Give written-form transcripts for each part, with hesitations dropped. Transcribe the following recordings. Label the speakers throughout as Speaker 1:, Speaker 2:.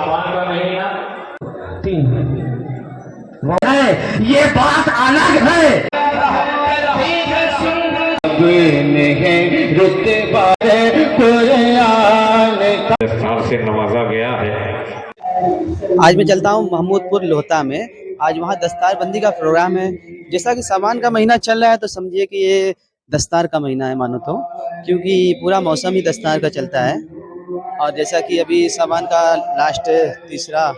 Speaker 1: सामान का महीना
Speaker 2: یہ بات الگ ہے.
Speaker 1: دستار سے نوازا گیا ہے.
Speaker 3: آج میں چلتا ہوں محمود پور لوہتا میں. آج وہاں دستار بندی کا پروگرام ہے. جیسا کہ سامان کا مہینہ چل رہا ہے تو سمجھیے کہ یہ دستار کا مہینہ ہے مانو تو، کیونکہ پورا موسم ہی دستار کا چلتا ہے. اور جیسا کہ ابھی سامان کا لاسٹ تیسرا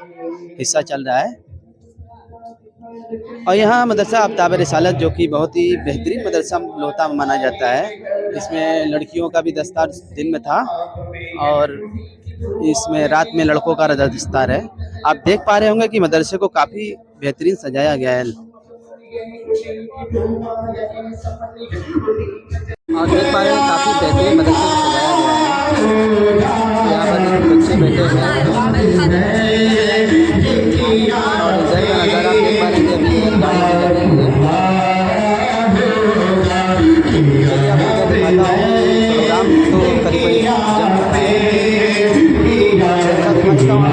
Speaker 3: حصہ چل رہا ہے. اور یہاں مدرسہ آفتاب رسالت جو کہ بہت ہی بہترین مدرسہ لوہتا میں مانا جاتا ہے. اس میں لڑکیوں کا بھی دستار دن میں تھا اور اس میں رات میں لڑکوں کا دستار ہے. آپ دیکھ پا رہے ہوں گے کہ مدرسے کو کافی بہترین سجایا گیا ہے. اور دیکھ پا رہے ہیں کافی بہترین مدرسے کو سجایا گیا ہے. یہاں پر بچے بیٹھے ہیں اور ادھر کا نظارہ آپ دیکھ پا رہے ہیں کہ ابھی گاڑی نکل رہی ہے. چلیے آپ کو میں دکھاتا ہوں پروگرام تو قریب جم چکا ہے. سمجھتا ہوں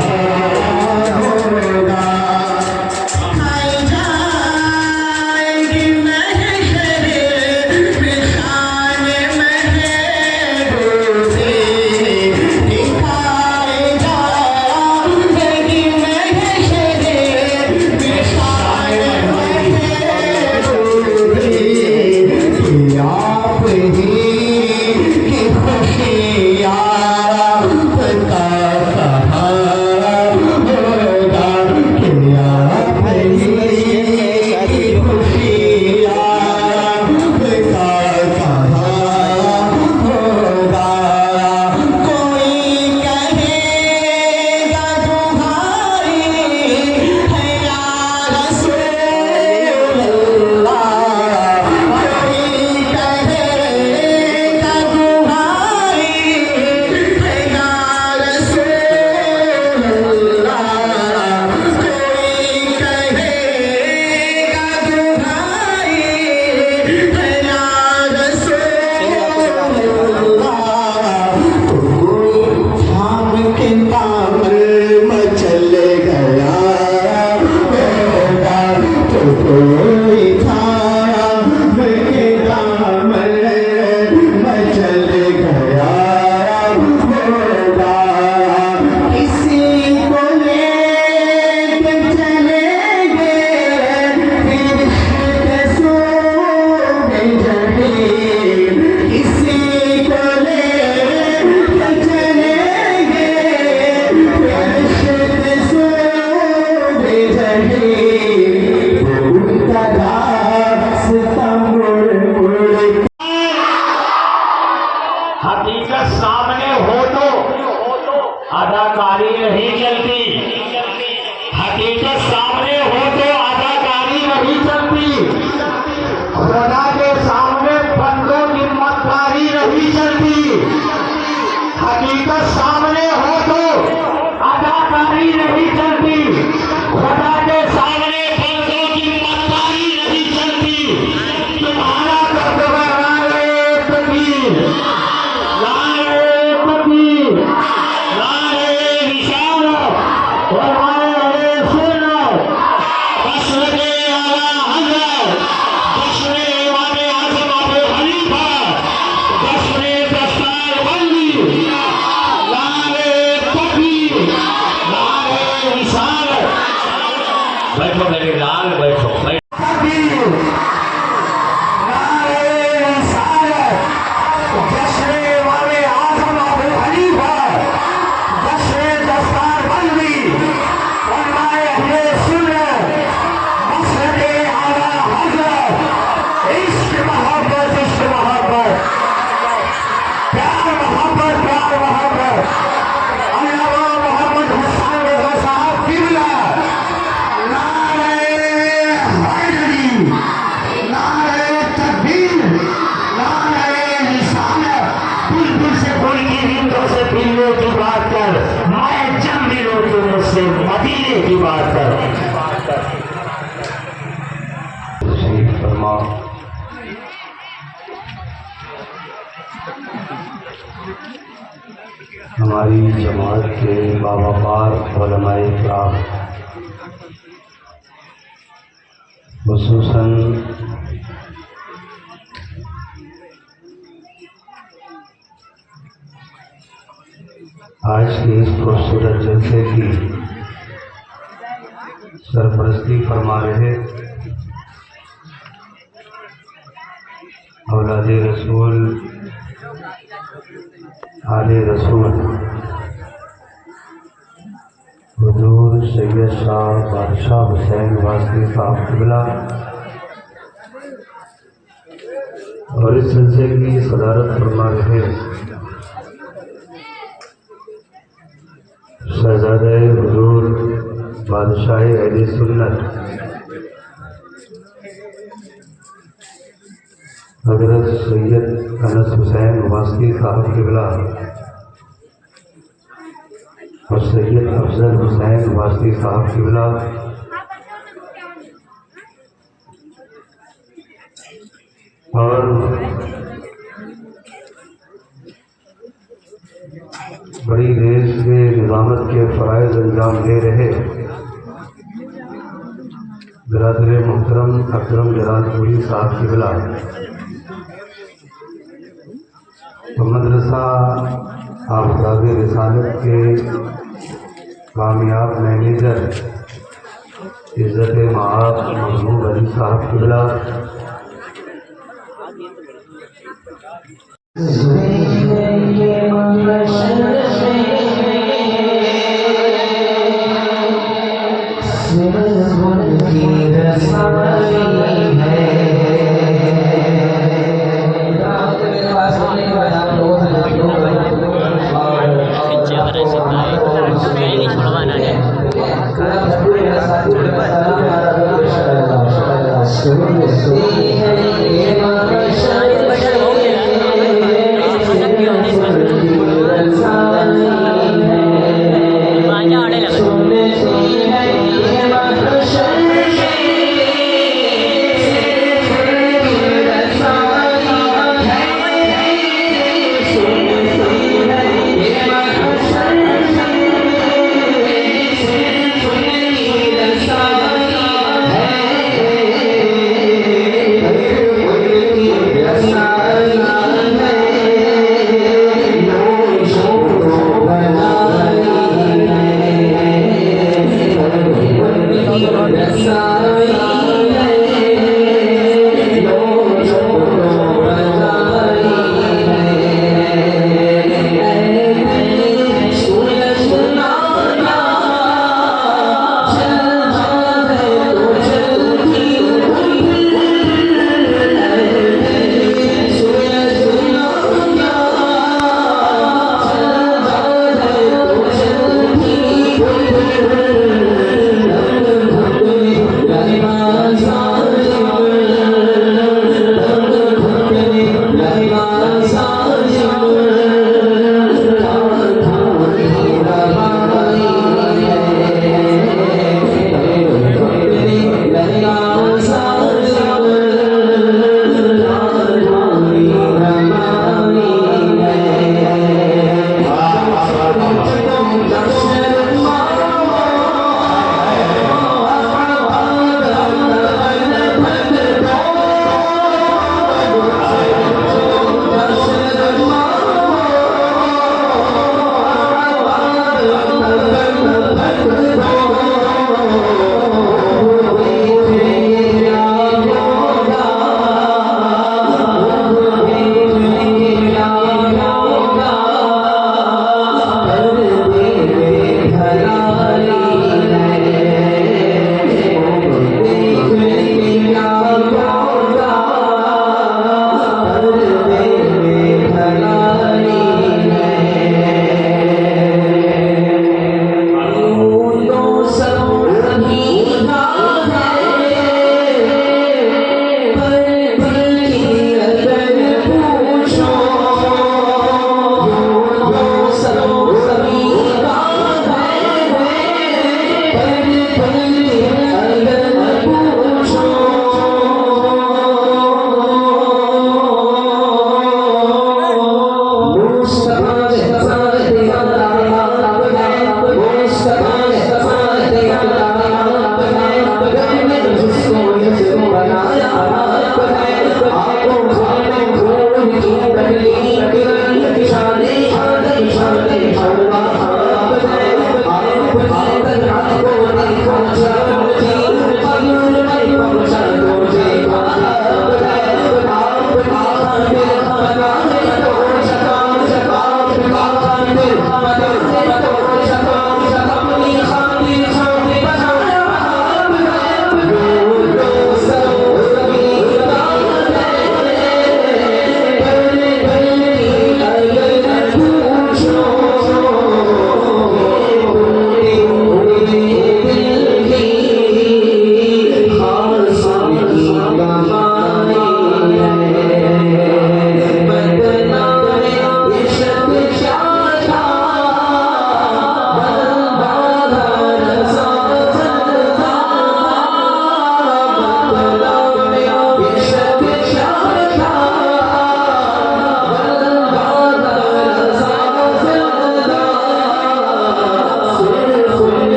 Speaker 1: حقیقت سامنے ہو تو اداکاری نہیں چلتی. حقیقت سامنے ہو تو اداکاری نہیں چلتی. خدا کے سامنے بندوں کی مددگاری نہیں چلتی. حقیقت سامنے ہو تو اداکاری نہیں چلتی. خدا کے سامنے بندوں کی مددگاری نہیں چلتی. تمہارا دبدبا نعرہ تکبیر، نعرہ تکبیر، نعرہ رسالت، فرمائے سنت، مسلک اعلیٰ حضرت، جشن امام اعظم ابو حنیفہ، جشن دستار بندی، نعرہ تکبیر، نعرہ رسالت. بیٹھو میرے لال، بیٹھو. مدینے کی بات کر. ہماری جماعت کے باوقار علماء کرام، خصوصاً آج کے اس خوبصورت جلسے کی سرپرستی فرما رہے اولاد رسول، آل رسول، حضور سید شاہ بادشاہ حسین واسطی صاحب قبلہ، اور اس جلسے کی صدارت فرما رہے شہزادہ حضور بادشاہ اہل سنت حضرت سید انس حسین واسطی صاحب قبلہ اور سید افضل حسین واسطی صاحب قبلہ، اور بڑی ریس کے نظامت کے فرائض انجام دے رہے برادر محترم اکرم جلال پوری صاحب قبلہ، تو مدرسہ آفتاب رسالت کے کامیاب مینیجر عزت معاذ محمود علی صاحب قبلہ،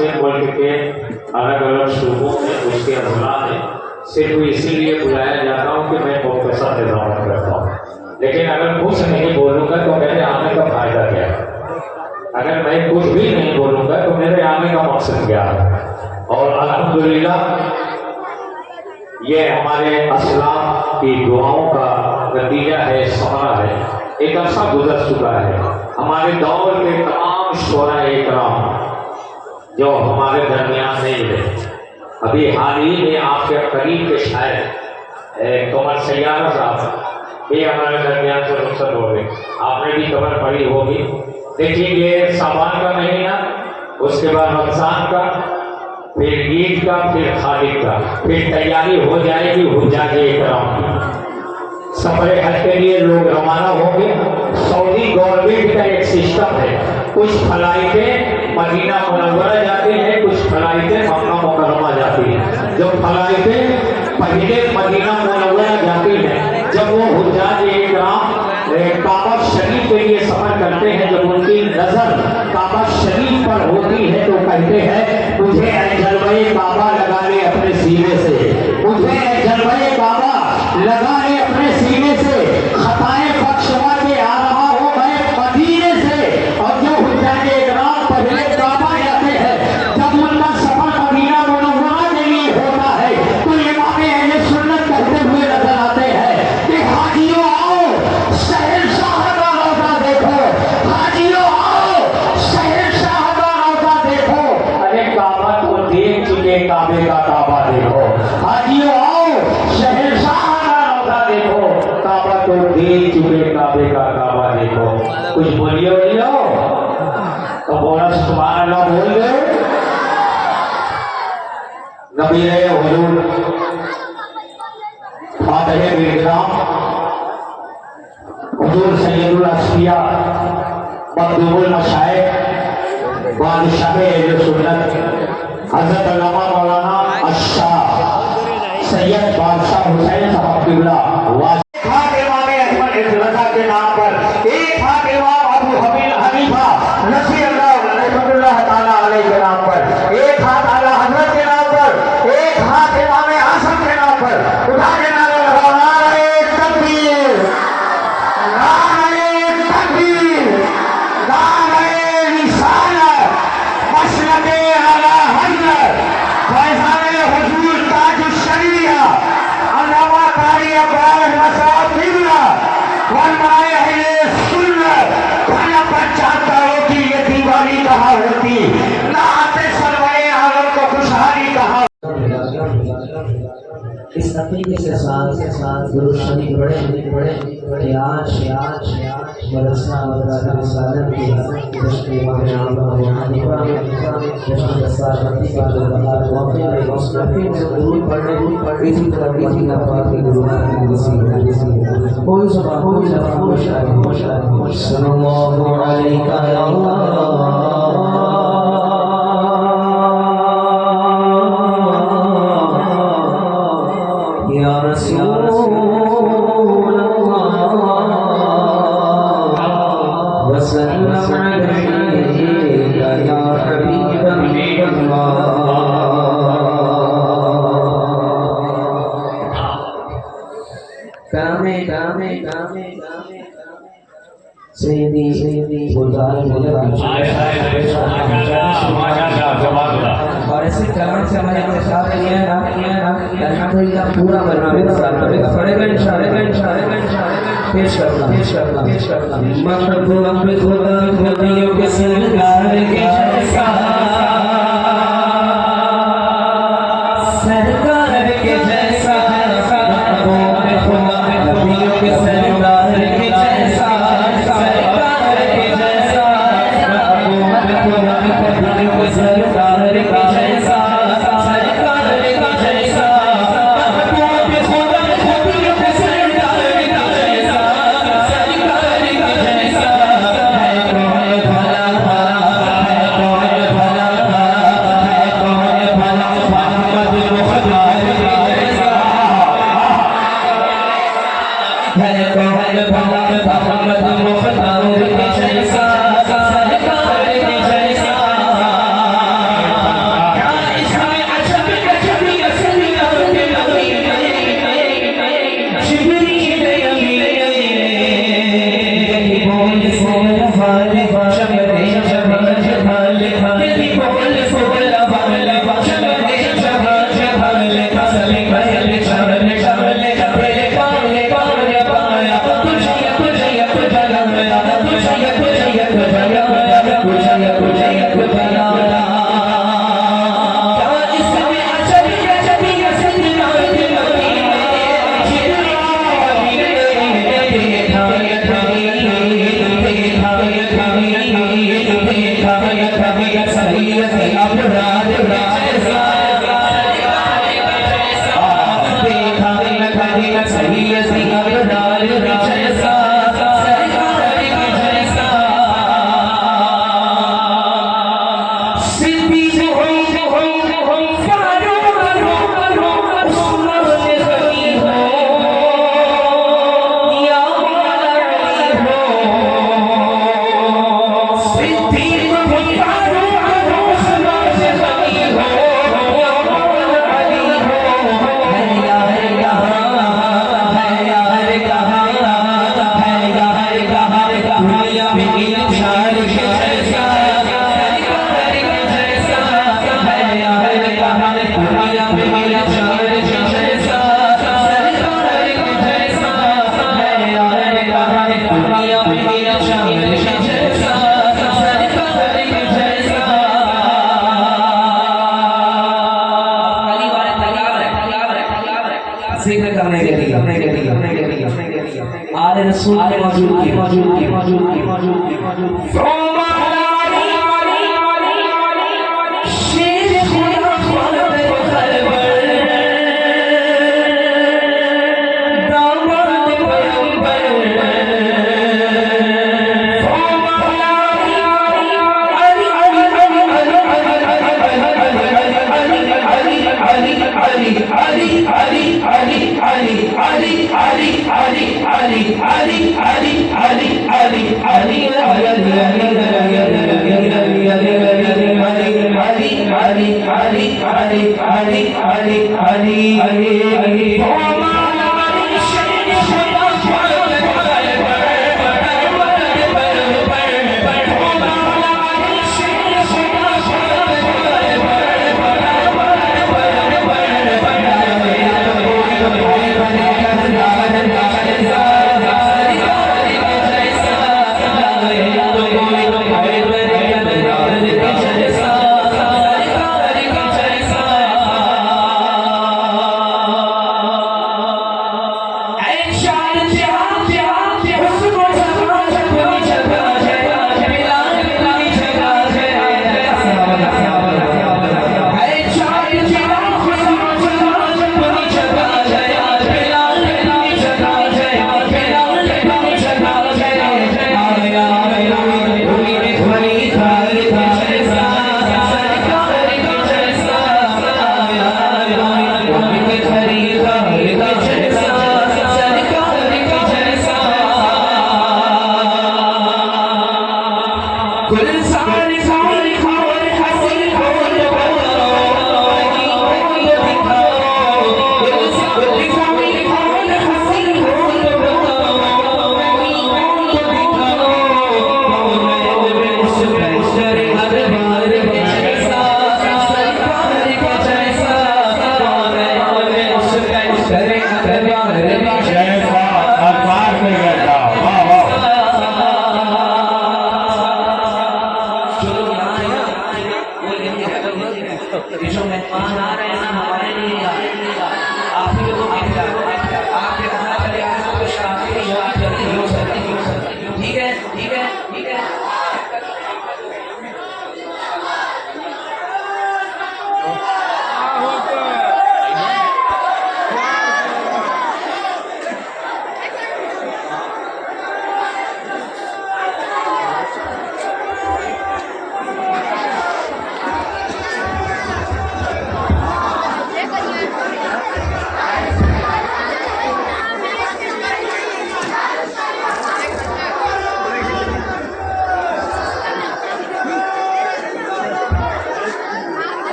Speaker 4: से मुल्क के अलग अलग सूबों में उसके अजला में सिर्फ इसीलिए बुलाया जाता हूँ कि मैं मुख्तसर निजामत करता हूँ। लेकिन अगर कुछ नहीं बोलूँगा तो मेरे आने का फायदा क्या है? अगर मैं कुछ भी नहीं बोलूँगा तो मेरे आने का मकसद क्या है? और अल्हम्दुलिल्लाह ये हमारे अस्लाफ की दुआओं का नतीजा है, समरा है। एक अरसा गुजर चुका है, हमारे दौर के तमाम शोराए इकराम जो हमारे दरमियान नहीं रहे, अभी हाल ही में आपके करीब के शायर कमर सैयारा साहब ये हमारे दरमियान से रुखसत हो गए। आपने भी खबर पढ़ी होगी। देखिए ये सामान का महीना, उसके बाद रमजान का, फिर ईद का, फिर खालिद का, फिर तैयारी हो जाएगी हुज्जाजे इकराम की। सफर हज के लिए लोग रवाना होंगे। सऊदी गवर्नमेंट का एक सिस्टम है, कुछ फ्लाइटें मदीना मुनव्वरा जाती हैं, कुछ फ्लाइटें मक्का मुकर्रमा जाती हैं। जो फ्लाइटें पहले मदीना मुनव्वरा जाती हैं, जब वो हुज्जाजे इकराम काबा शरीफ के लिए सफर करते हैं, जब उनकी नजर काबा शरीफ पर होती है तो कहते हैं मुझे जलवे काबा लगा ले अपने सीने से, मुझे जलवे काबा लगा ले अपने सीने से, खताएं बख्शवा के आ रहा हूं मैं मदीने से। और जो हुज्जाजे इकराम पहले काबा जाते हैं, जब उनका सफर मदीना मुनव्वरा के लिए होता है तो इमाम अहले सुन्नत कहते हुए नजर आते हैं कि हाजियों आओ शहंशाह का रौज़ा देखो, हाजियों आओ शहंशाह का रौज़ा देखो। अरे काबा तो देख चुके, काबे का काबा देखो। हाजियों आओ शहंशाह का रौज़ा देखो, काबा तो देख चुके, काबे का काबा देखो। कुछ बोलियो तो बोला सुभान अल्लाह बोल दे। नबी हुजूर फातिह बिलकिराम हुजूर सैयदुल अस्फिया मखदूमुल मशाइख बादशाह अहले सुन्नत हजरत अल्लामा मौलाना अशाह सैयद बादशाह हुसैन साहब किबला इमाम अहमद रज़ा के नाम पर, एक हाथ इमाम अबू हनीफा रज़ी अल्लाह ताला अलैहि के नाम पर, एक हाथ आला हज़रत के नाम पर, एक हाथ इमाम आज़म के नाम पर। उठा के नारे लगाओ, नारे तकबीर, नारे तकबीर, नारे रिसालत, मसलके आला हज़रत फैज़ाने हुजूर ताजुश शरीया अल्लामा कारी अब्राहिम साहब किबला फरमाए अहले सुन्नत। खाना पर चाहता हो कि ये दीवारी कहाँ होती, ना आते सरवाए आलम को खुशहाली कहाँ।
Speaker 5: इस अकीदे के साथ गुरु शरीफ बड़े आज मदरसा रिसालत की दश्त इमाम अबू हनीफा जश्न दस्तारबंदी का जो मौके में दुरूद पढ़ने इसी तरह मदीना पाक के गुरु की नसीहत कोई ज़बान सल्लल्लाहु अलैहि या रसूल अल्लाह वसल्लम अलैका या हबीब अल्लाह। कामे सैयदी गुलजार और ऐसे करने से हमारे साथ ये है ना अल्हम्दुलिल्लाह पूरा करना पड़ेगा इंशाअल्लाह। पेश करना महबूब खुदा खुदियों के सरकार के जैसा, सरकार के जैसा, महबूब खुदा खुदियों के सरकार के जैसा, सरकार के जैसा, महबूब खुदा खुदियों के सरकार के जैसा, सरकार के जैसा, महबूब खुदा खुदियों के सरकार के जैसा, सरकार के जैसा। है कौन भला, है करने के लिए आले रसूल की मौजूदगी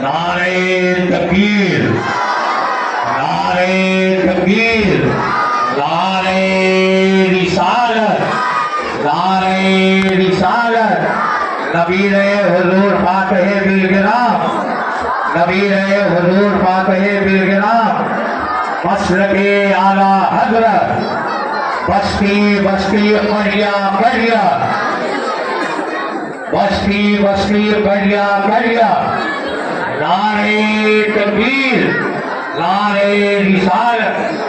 Speaker 2: नारे तकबीर, नारे तकबीर, नारे रिसालत, नारे रिसालत, नबीर हुजूर फातह बिलगिराम, नबीर हुजूर फातह बिलगिराम, मसलके आला हजरत, बस्ती बस्ती करिया करिया, बस्ती बस्ती करिया करिया, नारे तकबीर, नारे रिसालत।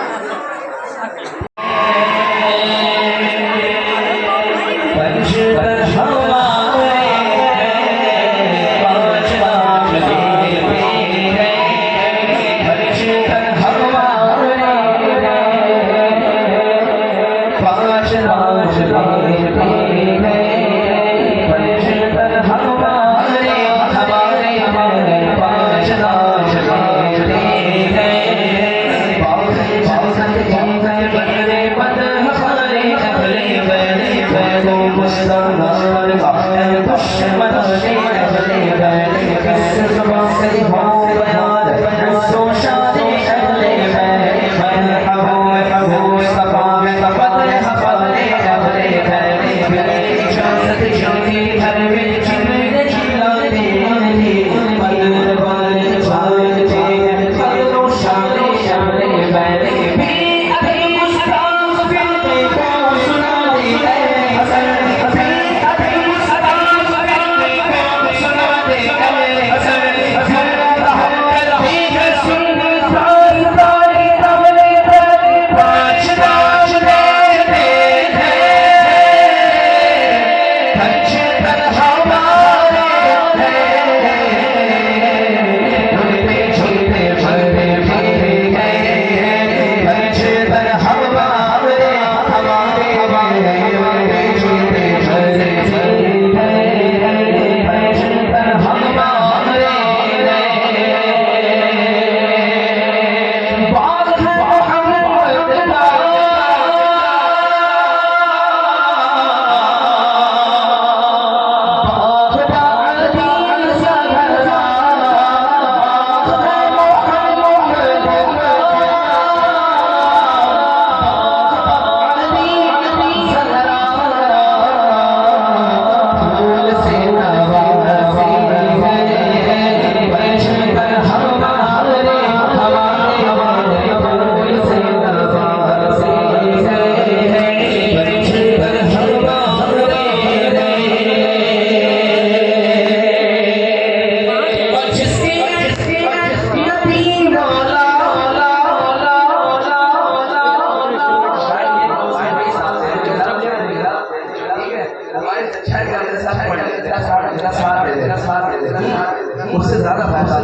Speaker 5: उससे ज्यादा पैसा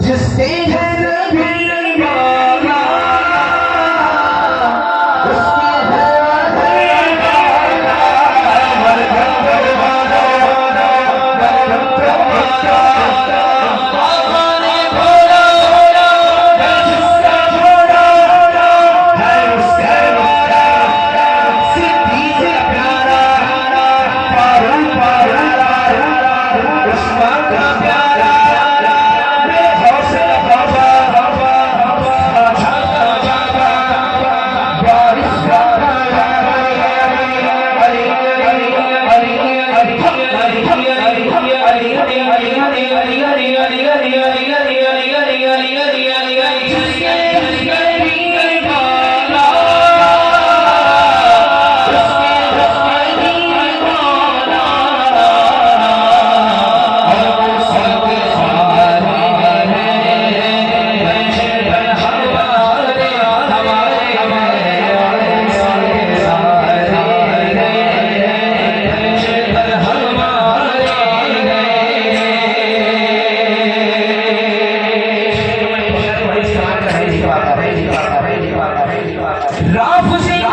Speaker 5: जिसके है नबी वाला उसकी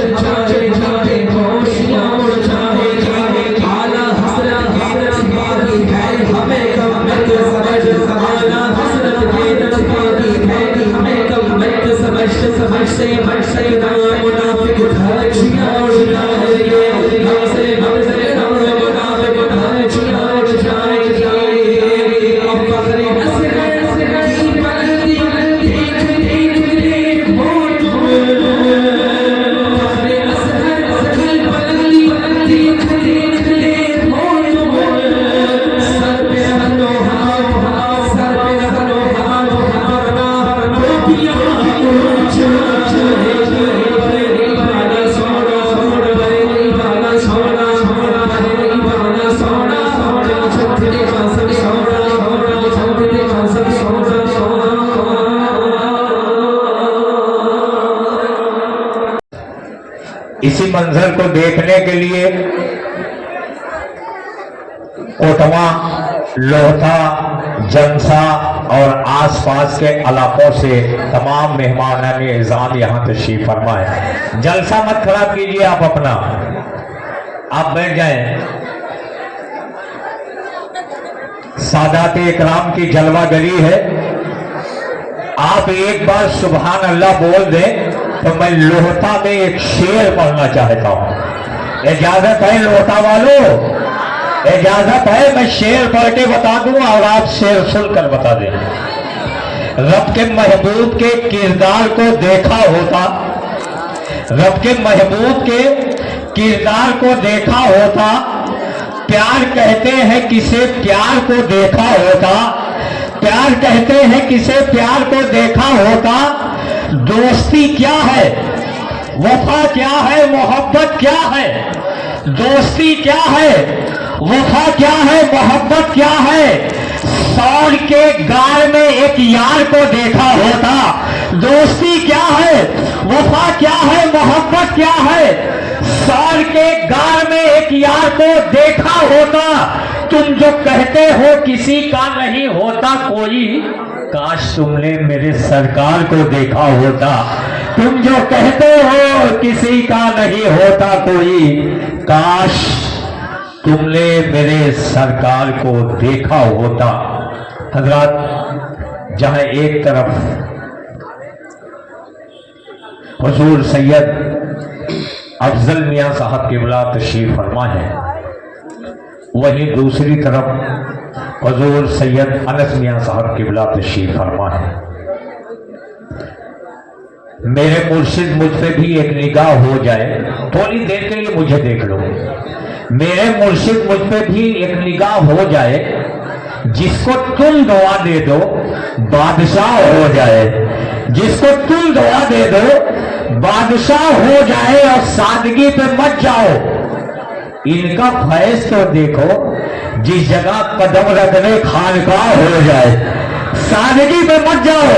Speaker 5: चाहे
Speaker 2: इसी मंजर को देखने के लिए कोटवा, लोहता, जनसा और आसपास के इलाकों से तमाम मेहमानान इज़ाम यहाँ तशरीफ फरमा है। जलसा मत खराब कीजिए, आप अपना आप बैठ जाएं। सादात इकराम की जलवा गरी है। आप एक बार सुबहान अल्लाह बोल दें तो मैं लोहता में एक शेर पढ़ना चाहता हूं। इजाजत है लोहता वालों? इजाजत है? मैं शेर पढ़ के बता दूं और आप शेर सुनकर बता दें। रब के महबूब के किरदार को देखा होता, रब के महबूब के किरदार को देखा होता, प्यार कहते हैं किसे प्यार को देखा होता, प्यार कहते हैं किसे प्यार को देखा होता, दोस्ती क्या है, वफा क्या है, मोहब्बत क्या है, दोस्ती क्या है, वफा क्या है, मोहब्बत क्या है, सौर के गार में एक यार को देखा होता, दोस्ती क्या है, वफा क्या है, मोहब्बत क्या है, सौर के गार में एक यार को देखा होता, तुम जो कहते हो किसी का नहीं होता कोई, काश तुमने मेरे सरकार को देखा होता। तुम जो कहते हो किसी का नहीं होता कोई, काश तुमने मेरे सरकार को देखा होता। हजरात, जहां एक तरफ हुजूर सैयद अफजल मियां साहब क़िबला तशरीफ फरमा है, वहीं दूसरी तरफ हुजूर सैयद अनस मियां साहब क़िबला तशरीफ फरमा है। मेरे मुर्शिद मुझ पे भी एक निगाह हो जाए, थोड़ी देर के लिए मुझे देख लो, मेरे मुर्शिद मुझ पे भी एक निगाह हो जाए, जिसको तुम दुआ दे दो बादशाह हो जाए, जिसको तुम दुआ दे दो बादशाह हो जाए, और सादगी पे मत जाओ। इनका फैज तो देखो, जिस जगह कदम रखने खानकाह हो जाए, सादगी पे मत जाओ।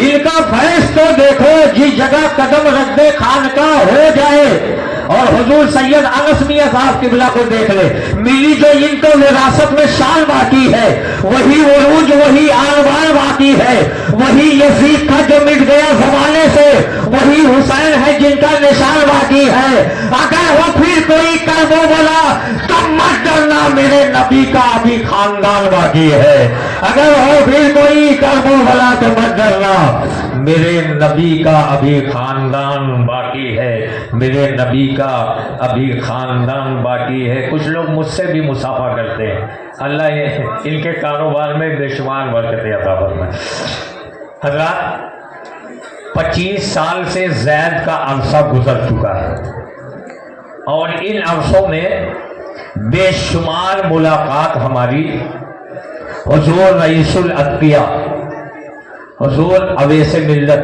Speaker 2: इनका फैज तो देखो, जिस जगह कदम रखने खानकाह हो जाए। और हुजूर सैयद अनस मियां साहब क़िबला को देख ले, मिली जो इनको विरासत में शान बाकी है, वही उरूज वही आलवान बाकी है, वही यजीद का जो मिट गया जमाने से, वही हुसैन है जिनका निशान बाकी है। अगर वो फिर कोई करबो बोला तो मत डरना, मेरे नबी का अभी खानदान बाकी है। अगर वो फिर कोई करबो बोला तो मत डरना, मेरे नबी का अभी खानदान बाकी है, मेरे नबी का अभी खानदान बाकी है। कुछ लोग मुझसे भी मुसाफा करते हैं, अल्लाह इनके कारोबार में बेशुमार बरकतें अता फरमाए। हज़रात, 25 साल से ज़ैद का अरसा गुजर चुका है, और इन अरसों में बेशुमार मुलाकात हमारी हुजूर रईसुल अत्किया, हुजूर अवैस मिल्लत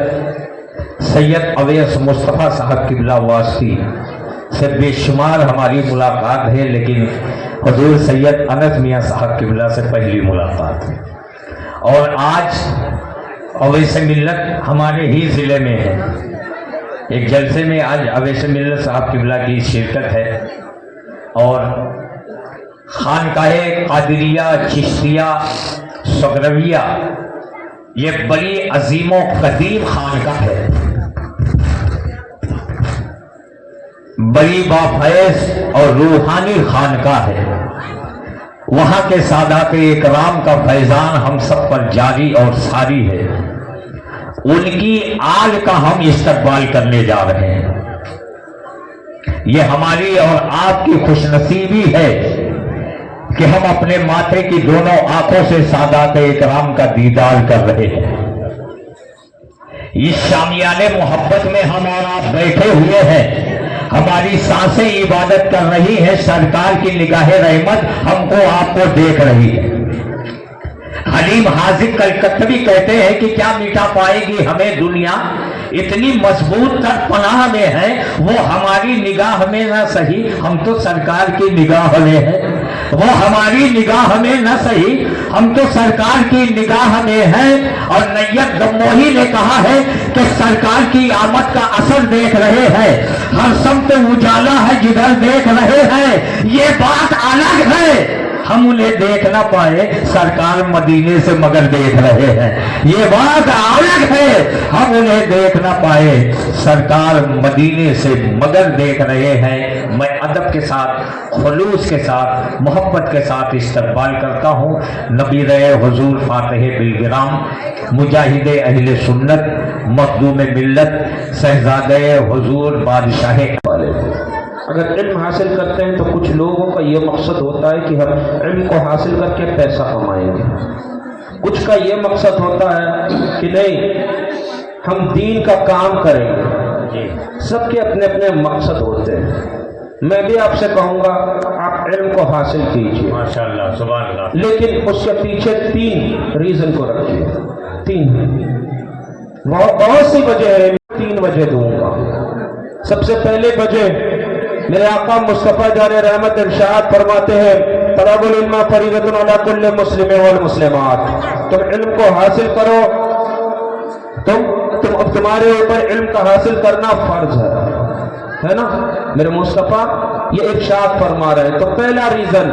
Speaker 2: सैयद अवैस मुस्तफ़ा साहब क़िबला वासी से बेशुमार हमारी मुलाकात है, लेकिन हुजूर सैयद अनस मियां साहब क़िबला से पहली मुलाकात है। और आज अवैस मिल्लत हमारे ही ज़िले में है, एक जलसे में आज अवैस मिल्लत साहब क़िबला की शिरकत है, और खानकाहे कादिरिया चिश्तिया सगरविया ये बड़ी अजीमो कदीम खानकाह है, बड़ी बाफैज़ और रूहानी खानकाह है। वहाँ के सादात इकराम का फैज़ान हम सब पर जारी और सारी है, उनकी आल का हम इस्तकबाल करने जा रहे हैं। یہ ہماری اور آپ کی خوش نصیبی ہے کہ ہم اپنے ماتھے کی دونوں آنکھوں سے سادات اکرام کا دیدار کر رہے ہیں. اس شامیانے محبت میں ہم اور آپ بیٹھے ہوئے ہیں. ہماری سانسیں عبادت کر رہی ہیں. سرکار کی نگاہ رحمت ہم کو آپ کو دیکھ رہی ہے. حلیم حاضر کلکتوی کہتے ہیں کہ کیا میٹھا پائے گی ہمیں دنیا، اتنی مضبوط تر پناہ میں ہے وہ ہماری نگاہ میں نہ صحیح، ہم تو سرکار کی نگاہ میں ہے. وہ ہماری نگاہ میں نہ صحیح، ہم تو سرکار کی نگاہ میں ہے. اور نیت گموہی نے کہا ہے کہ سرکار کی آمد کا اثر دیکھ رہے ہیں، ہر سمت اجالا ہے جدھر دیکھ رہے ہیں. یہ بات الگ ہے، ہم انہیں دیکھ نہ پائے، سرکار مدینے سے مگر دیکھ رہے ہیں. یہ بات الگ ہے، ہم انہیں دیکھ نہ پائے، سرکار مدینے سے مگر دیکھ رہے ہیں. میں ادب کے ساتھ، خلوص کے ساتھ، محبت کے ساتھ استقبال کرتا ہوں نبی رہے حضور فاتح بالگرام، مجاہد اہل سنت، مخدوم ملت، شہزادہ حضور بادشاہ والے.
Speaker 6: اگر علم حاصل کرتے ہیں تو کچھ لوگوں کا یہ مقصد ہوتا ہے کہ ہم علم کو حاصل کر کے پیسہ کمائیں گے. کچھ کا یہ مقصد ہوتا ہے کہ نہیں ہم دین کا کام کریں گے. سب کے اپنے اپنے مقصد ہوتے ہیں. میں بھی آپ سے کہوں گا آپ علم کو حاصل کیجیے
Speaker 4: ماشاءاللہ سبحان اللہ،
Speaker 6: لیکن اس کے پیچھے 3 ریزن کو رکھیے. 3 بہت سی وجہ ہے، 3 وجہ دوں گا. سب سے پہلے وجہ میرے آقا مصطفیٰ جان رحمت ارشاد فرماتے ہیں طلب العلم فریضۃ علی کل مسلم والمسلمات. تم علم کو حاصل کرو، تمہارے اوپر علم کا حاصل کرنا فرض ہے نا. میرے مصطفیٰ یہ ارشاد فرما رہے ہیں. تو پہلا ریزن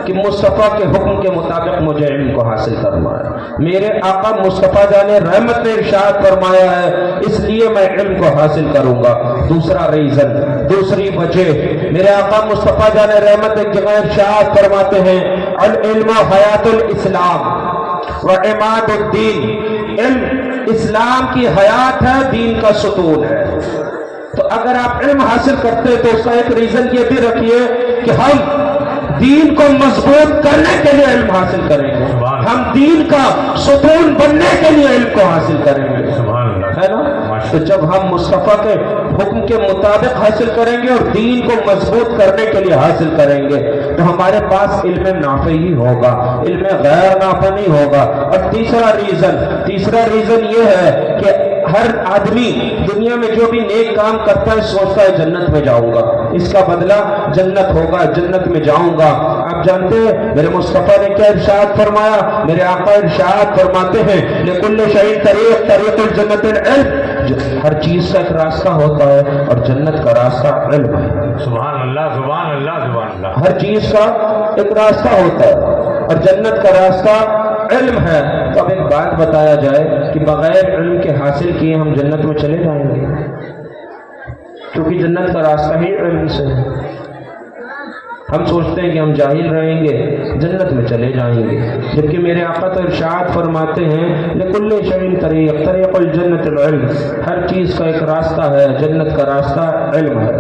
Speaker 6: کہ مصطفیٰ کے حکم کے مطابق مجھے علم کو حاصل کرنا ہے. میرے آقا مصطفیٰ جان رحمت نے ارشاد فرمایا ہے، اس لیے میں علم کو حاصل کروں گا. دوسرا ریزن، دوسری وجہ، میرے آقا مصطفیٰ جان رحمت ایک جگہ ارشاد فرماتے ہیں العلم حیات الاسلام و عماد الدین. علم اسلام کی حیات ہے، دین کا ستون ہے. تو اگر آپ علم حاصل کرتے ہیں تو اس کا ایک ریزن یہ بھی رکھیے کہ ہم دین کو مضبوط کرنے کے لیے علم حاصل کریں گے، ہم دین کا ستون بننے کے لیے علم کو حاصل کریں گے، ہے نا. تو جب ہم مصطفیٰ کے حکم کے مطابق حاصل کریں گے اور دین کو مضبوط کرنے کے لیے حاصل کریں گے تو ہمارے پاس علم نافع ہی ہوگا، علم غیر نافع نہیں ہوگا. اور تیسرا ریزن یہ ہے کہ ہر آدمی دنیا میں جو بھی نیک کام کرتا ہے سوچتا ہے جنت میں جاؤں گا، اس کا بدلہ جنت ہوگا، جنت میں جاؤں گا. آپ جانتے ہیں میرے مصطفیٰ نے کیا ارشاد فرمایا؟ میرے آقا ارشاد فرماتے ہیں لکل شیء طریق، طریق الجنت العلم. ہر چیز کا ایک راستہ ہوتا ہے اور جنت کا راستہ علم ہے.
Speaker 4: سبحان اللہ سبحان اللہ سبحان اللہ.
Speaker 6: ہر چیز کا ایک راستہ ہوتا ہے اور جنت کا راستہ علم ہے. تو اب ایک بات بتایا جائے کہ بغیر علم کے حاصل کیے ہم جنت میں چلے جائیں گے، کیونکہ جنت کا راستہ ہی علم سے ہے. ہم سوچتے ہیں کہ ہم جاہل رہیں گے جنت میں چلے جائیں گے، جبکہ میرے آقا تو ارشاد فرماتے ہیں لکل شیء طریق، طریق الجنت العلم. ہر چیز کا ایک راستہ ہے، جنت کا راستہ علم ہے.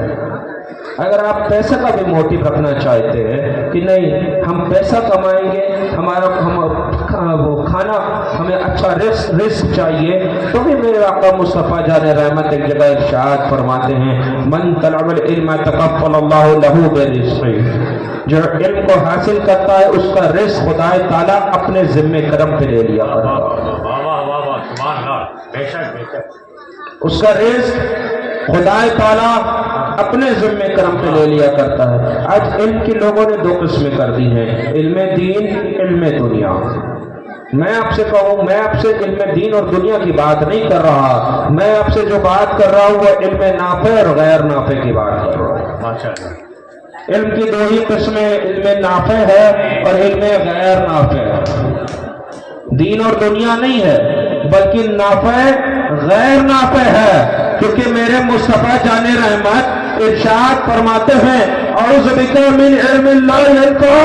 Speaker 6: اگر آپ پیسے کا بھی موٹیو رکھنا چاہتے ہیں کہ نہیں ہم پیسہ کمائیں گے، وہ کھانا ہمیں اچھا رزق چاہیے، تو بھی میرے آقا مصطفیٰ جان رحمت ایک جگہ ارشاد فرماتے ہیں من طلب العلم تکفل اللہ لہ برزق. جو علم کو حاصل کرتا ہے اس کا رزق خدا تعالیٰ اپنے ذمہ کرم پہ لے لیا کرتا ہے. اس کا رزق خدا تعالیٰ اپنے ذمہ کرم پہ لے لیا کرتا ہے. آج علم کے لوگوں نے 2 قسمیں کر دی ہیں، علم دین، علم دنیا. میں آپ سے کہوں، میں آپ سے علم دین اور دنیا کی بات نہیں کر رہا، میں آپ سے جو بات کر رہا ہوں وہ علم نافع اور غیر نافع کی بات کر رہا ہوں.
Speaker 4: ماشاءاللہ.
Speaker 6: علم کی 2 ہی قسمیں، علم نافع ہے اور علم غیر نافع ہے. دین اور دنیا نہیں ہے بلکہ نافع غیر نافع ہے، کیونکہ میرے مصطفیٰ جان رحمت ارشاد فرماتے ہیں اعوذ بک من علم لا ينفع.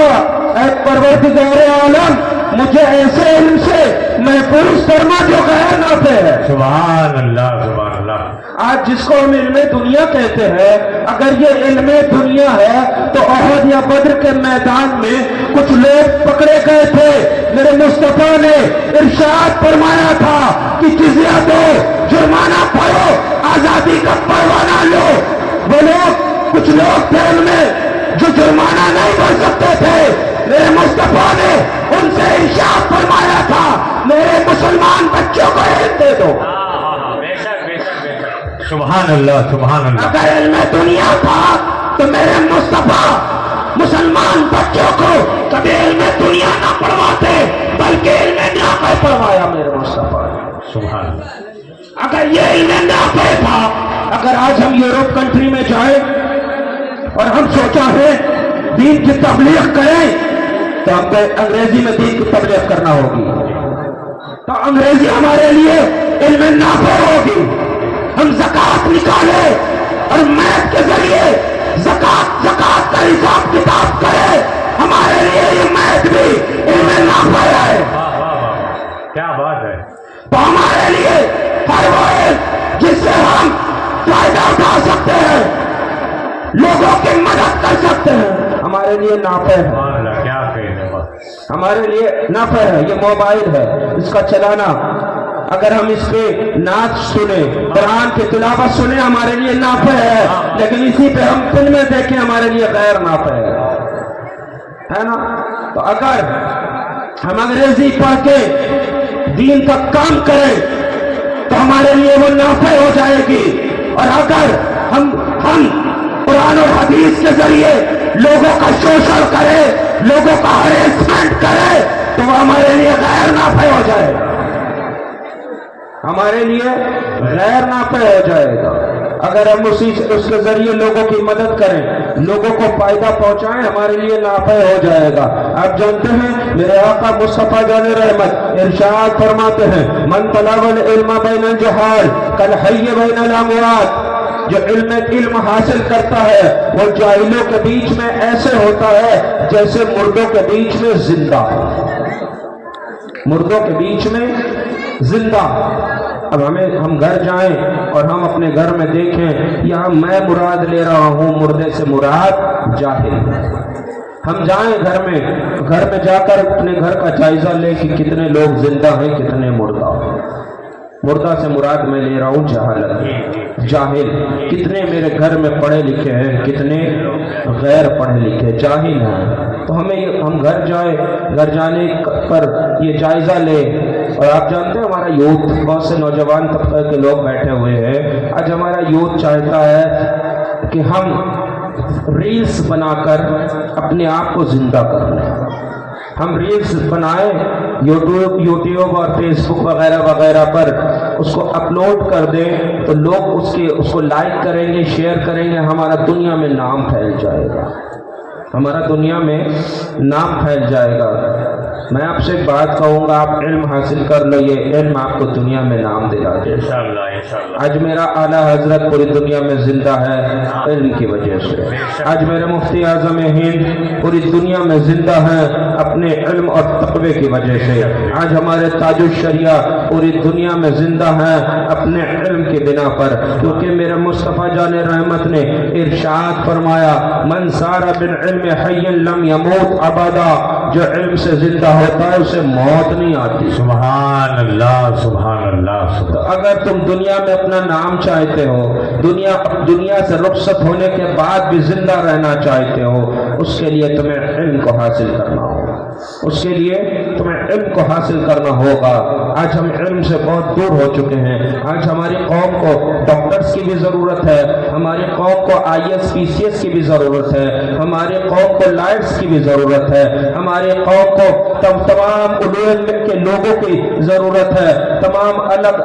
Speaker 6: اے پروردگار عالم मुझे ऐसे इल्म से महफूज फरमा जो गैर नाफे है।
Speaker 4: सुभान अल्लाह, सुभान अल्लाह।
Speaker 6: आज जिसको हम इल्म दुनिया कहते हैं, अगर ये इल्म दुनिया है तो अहद या बद्र के मैदान में कुछ लोग पकड़े गए थे। मेरे मुस्तफा ने इरशाद फरमाया था कि जिज़िया दो, जुर्माना भरो, आजादी का परवाना लो। वो लोग, कुछ लोग थे उनमें जो जुर्माना नहीं भर सकते थे। मेरे मुस्तफा ने उनसे इरशाद फरमाया था, मेरे मुसलमान बच्चों को इल्म दे दो।
Speaker 4: बेशक बेशक बेशक, सुभान अल्लाह, सुभान अल्लाह।
Speaker 6: अगर इल्म दुनिया था तो मेरे मुस्तफा मुसलमान बच्चों को कभी इल्म दुनिया ना पढ़वाते, बल्कि इल्म नाफे पढ़वाया मेरे मुस्तफा ने।
Speaker 4: सुभान अल्लाह।
Speaker 6: अगर ये इल्म नाफे था, अगर आज हम यूरोप कंट्री में जाए और हम सोचा है दीन की तबलीग करें, तो हमको अंग्रेजी में दीन की तबलीग करना होगी, तो अंग्रेजी हमारे लिए इल्म नाफे होगी। हम ज़कात निकाले और मैथ के जरिए ज़कात का हिसाब किताब करें, हमारे लिए ये मैथ भी इल्म नाफे है।
Speaker 4: वाह वाह वाह, क्या बात है।
Speaker 6: तो हमारे लिए हर वो है जिससे हम फायदा उठा सकते हैं, लोगों की मदद कर सकते हैं, हमारे लिए नाफे है।
Speaker 4: सुभान अल्लाह, क्या कहने वाला।
Speaker 6: हमारे लिए नाफे है। ये मोबाइल है, इसका चलाना, अगर हम इस पे नाच सुने, कुरान की तिलावत सुने, हमारे लिए नाफे है। लेकिन इसी पे हम फिल्में देखें, हमारे लिए गैर नाफे है ना। तो अगर हम अंग्रेजी पढ़ के दीन का काम करें तो हमारे लिए वो नाफे हो जाएगी। और अगर हम कुरान और हदीस के जरिए लोगों का शोषण करें, लोगों का हरेसमेंट करें, तो वो हमारे लिए गैर नाफे हो जाएगा, हमारे लिए गैर नाफे हो जाएगा। अगर हम उसके जरिए लोगों की मदद करें, लोगों को फायदा पहुंचाएं, हमारे लिए नाफे हो जाएगा। आप जानते हैं मेरे आका मुस्तफा जाने रहमत इरशाद फरमाते हैं, मन तलबल इल्म बैनल जहाल कल हय्य बैनल अमवात। जो इल्म हासिल करता है वो जाहिलों के बीच में ऐसे होता है जैसे मुर्दों के बीच में जिंदा, मुर्दों के बीच में जिंदा। अब हम घर जाएं और हम अपने घर में देखें, यहाँ मैं मुराद ले रहा हूँ, मुर्दे से मुराद जाहिल। हम जाएं घर में जाकर अपने घर का जायजा लें कि कितने लोग जिंदा हैं, कितने मुर्दा। मुर्दा से मुराद मैं ले रहा हूँ जहालत, जाहिल। कितने मेरे घर में पढ़े लिखे हैं, कितने गैर पढ़े लिखे जाहिल हैं। तो हम घर जाने पर ये जायजा ले। और आप जानते हैं हमारा यूथ, बहुत से नौजवान तबके के लोग बैठे हुए हैं। आज हमारा यूथ चाहता है कि हम रील्स बनाकर अपने आप को जिंदा कर लें। हम रील्स बनाएं यूट्यूब और फेसबुक वगैरह वगैरह पर, उसको अपलोड कर दें तो लोग उसको लाइक करेंगे, शेयर करेंगे, हमारा दुनिया में नाम फैल जाएगा, हमारा दुनिया में नाम फैल जाएगा। मैं आपसे एक बात कहूँगा, आप इल्म हासिल कर लो, ये इल्म आपको दुनिया में नाम दिला दे
Speaker 4: इंशाअल्लाह, इंशाअल्लाह।
Speaker 6: आज मेरा आला हजरत पूरी दुनिया में जिंदा है इल्म की वजह से। आज मेरे मुफ्ती आजम हिंद पूरी दुनिया में जिंदा है अपने इल्म और तक़वे की वजह से। आज हमारे ताजुल शरिया पूरी दुनिया में जिंदा है अपने इल्म के बिना पर, क्योंकि मेरे मुस्तफ़ा जाने रहमत ने इरशाद फरमाया, मन सारा बिन इल्म हय्यन लम यमूत अबदा। जो इल्म से जिंदा होता है उसे मौत नहीं आती।
Speaker 4: सुभान अल्लाह, सुभान अल्लाह।
Speaker 6: तो अगर तुम दुनिया में अपना नाम चाहते हो, दुनिया से रुखसत होने के बाद भी जिंदा रहना चाहते हो, उसके लिए तुम्हें इल्म को हासिल करना होगा, उसके लिए तुम्हें इल्म को हासिल करना होगा। आज हम इल्म से बहुत दूर हो चुके हैं। आज हमारी कौम को डॉक्टर्स की भी ज़रूरत है, हमारी कौम को IAS PCS की भी ज़रूरत है, हमारी कौम को लॉयर्स की भी ज़रूरत है, हमारी कौम को तमाम उलूम के लोगों की ज़रूरत है, तमाम अलग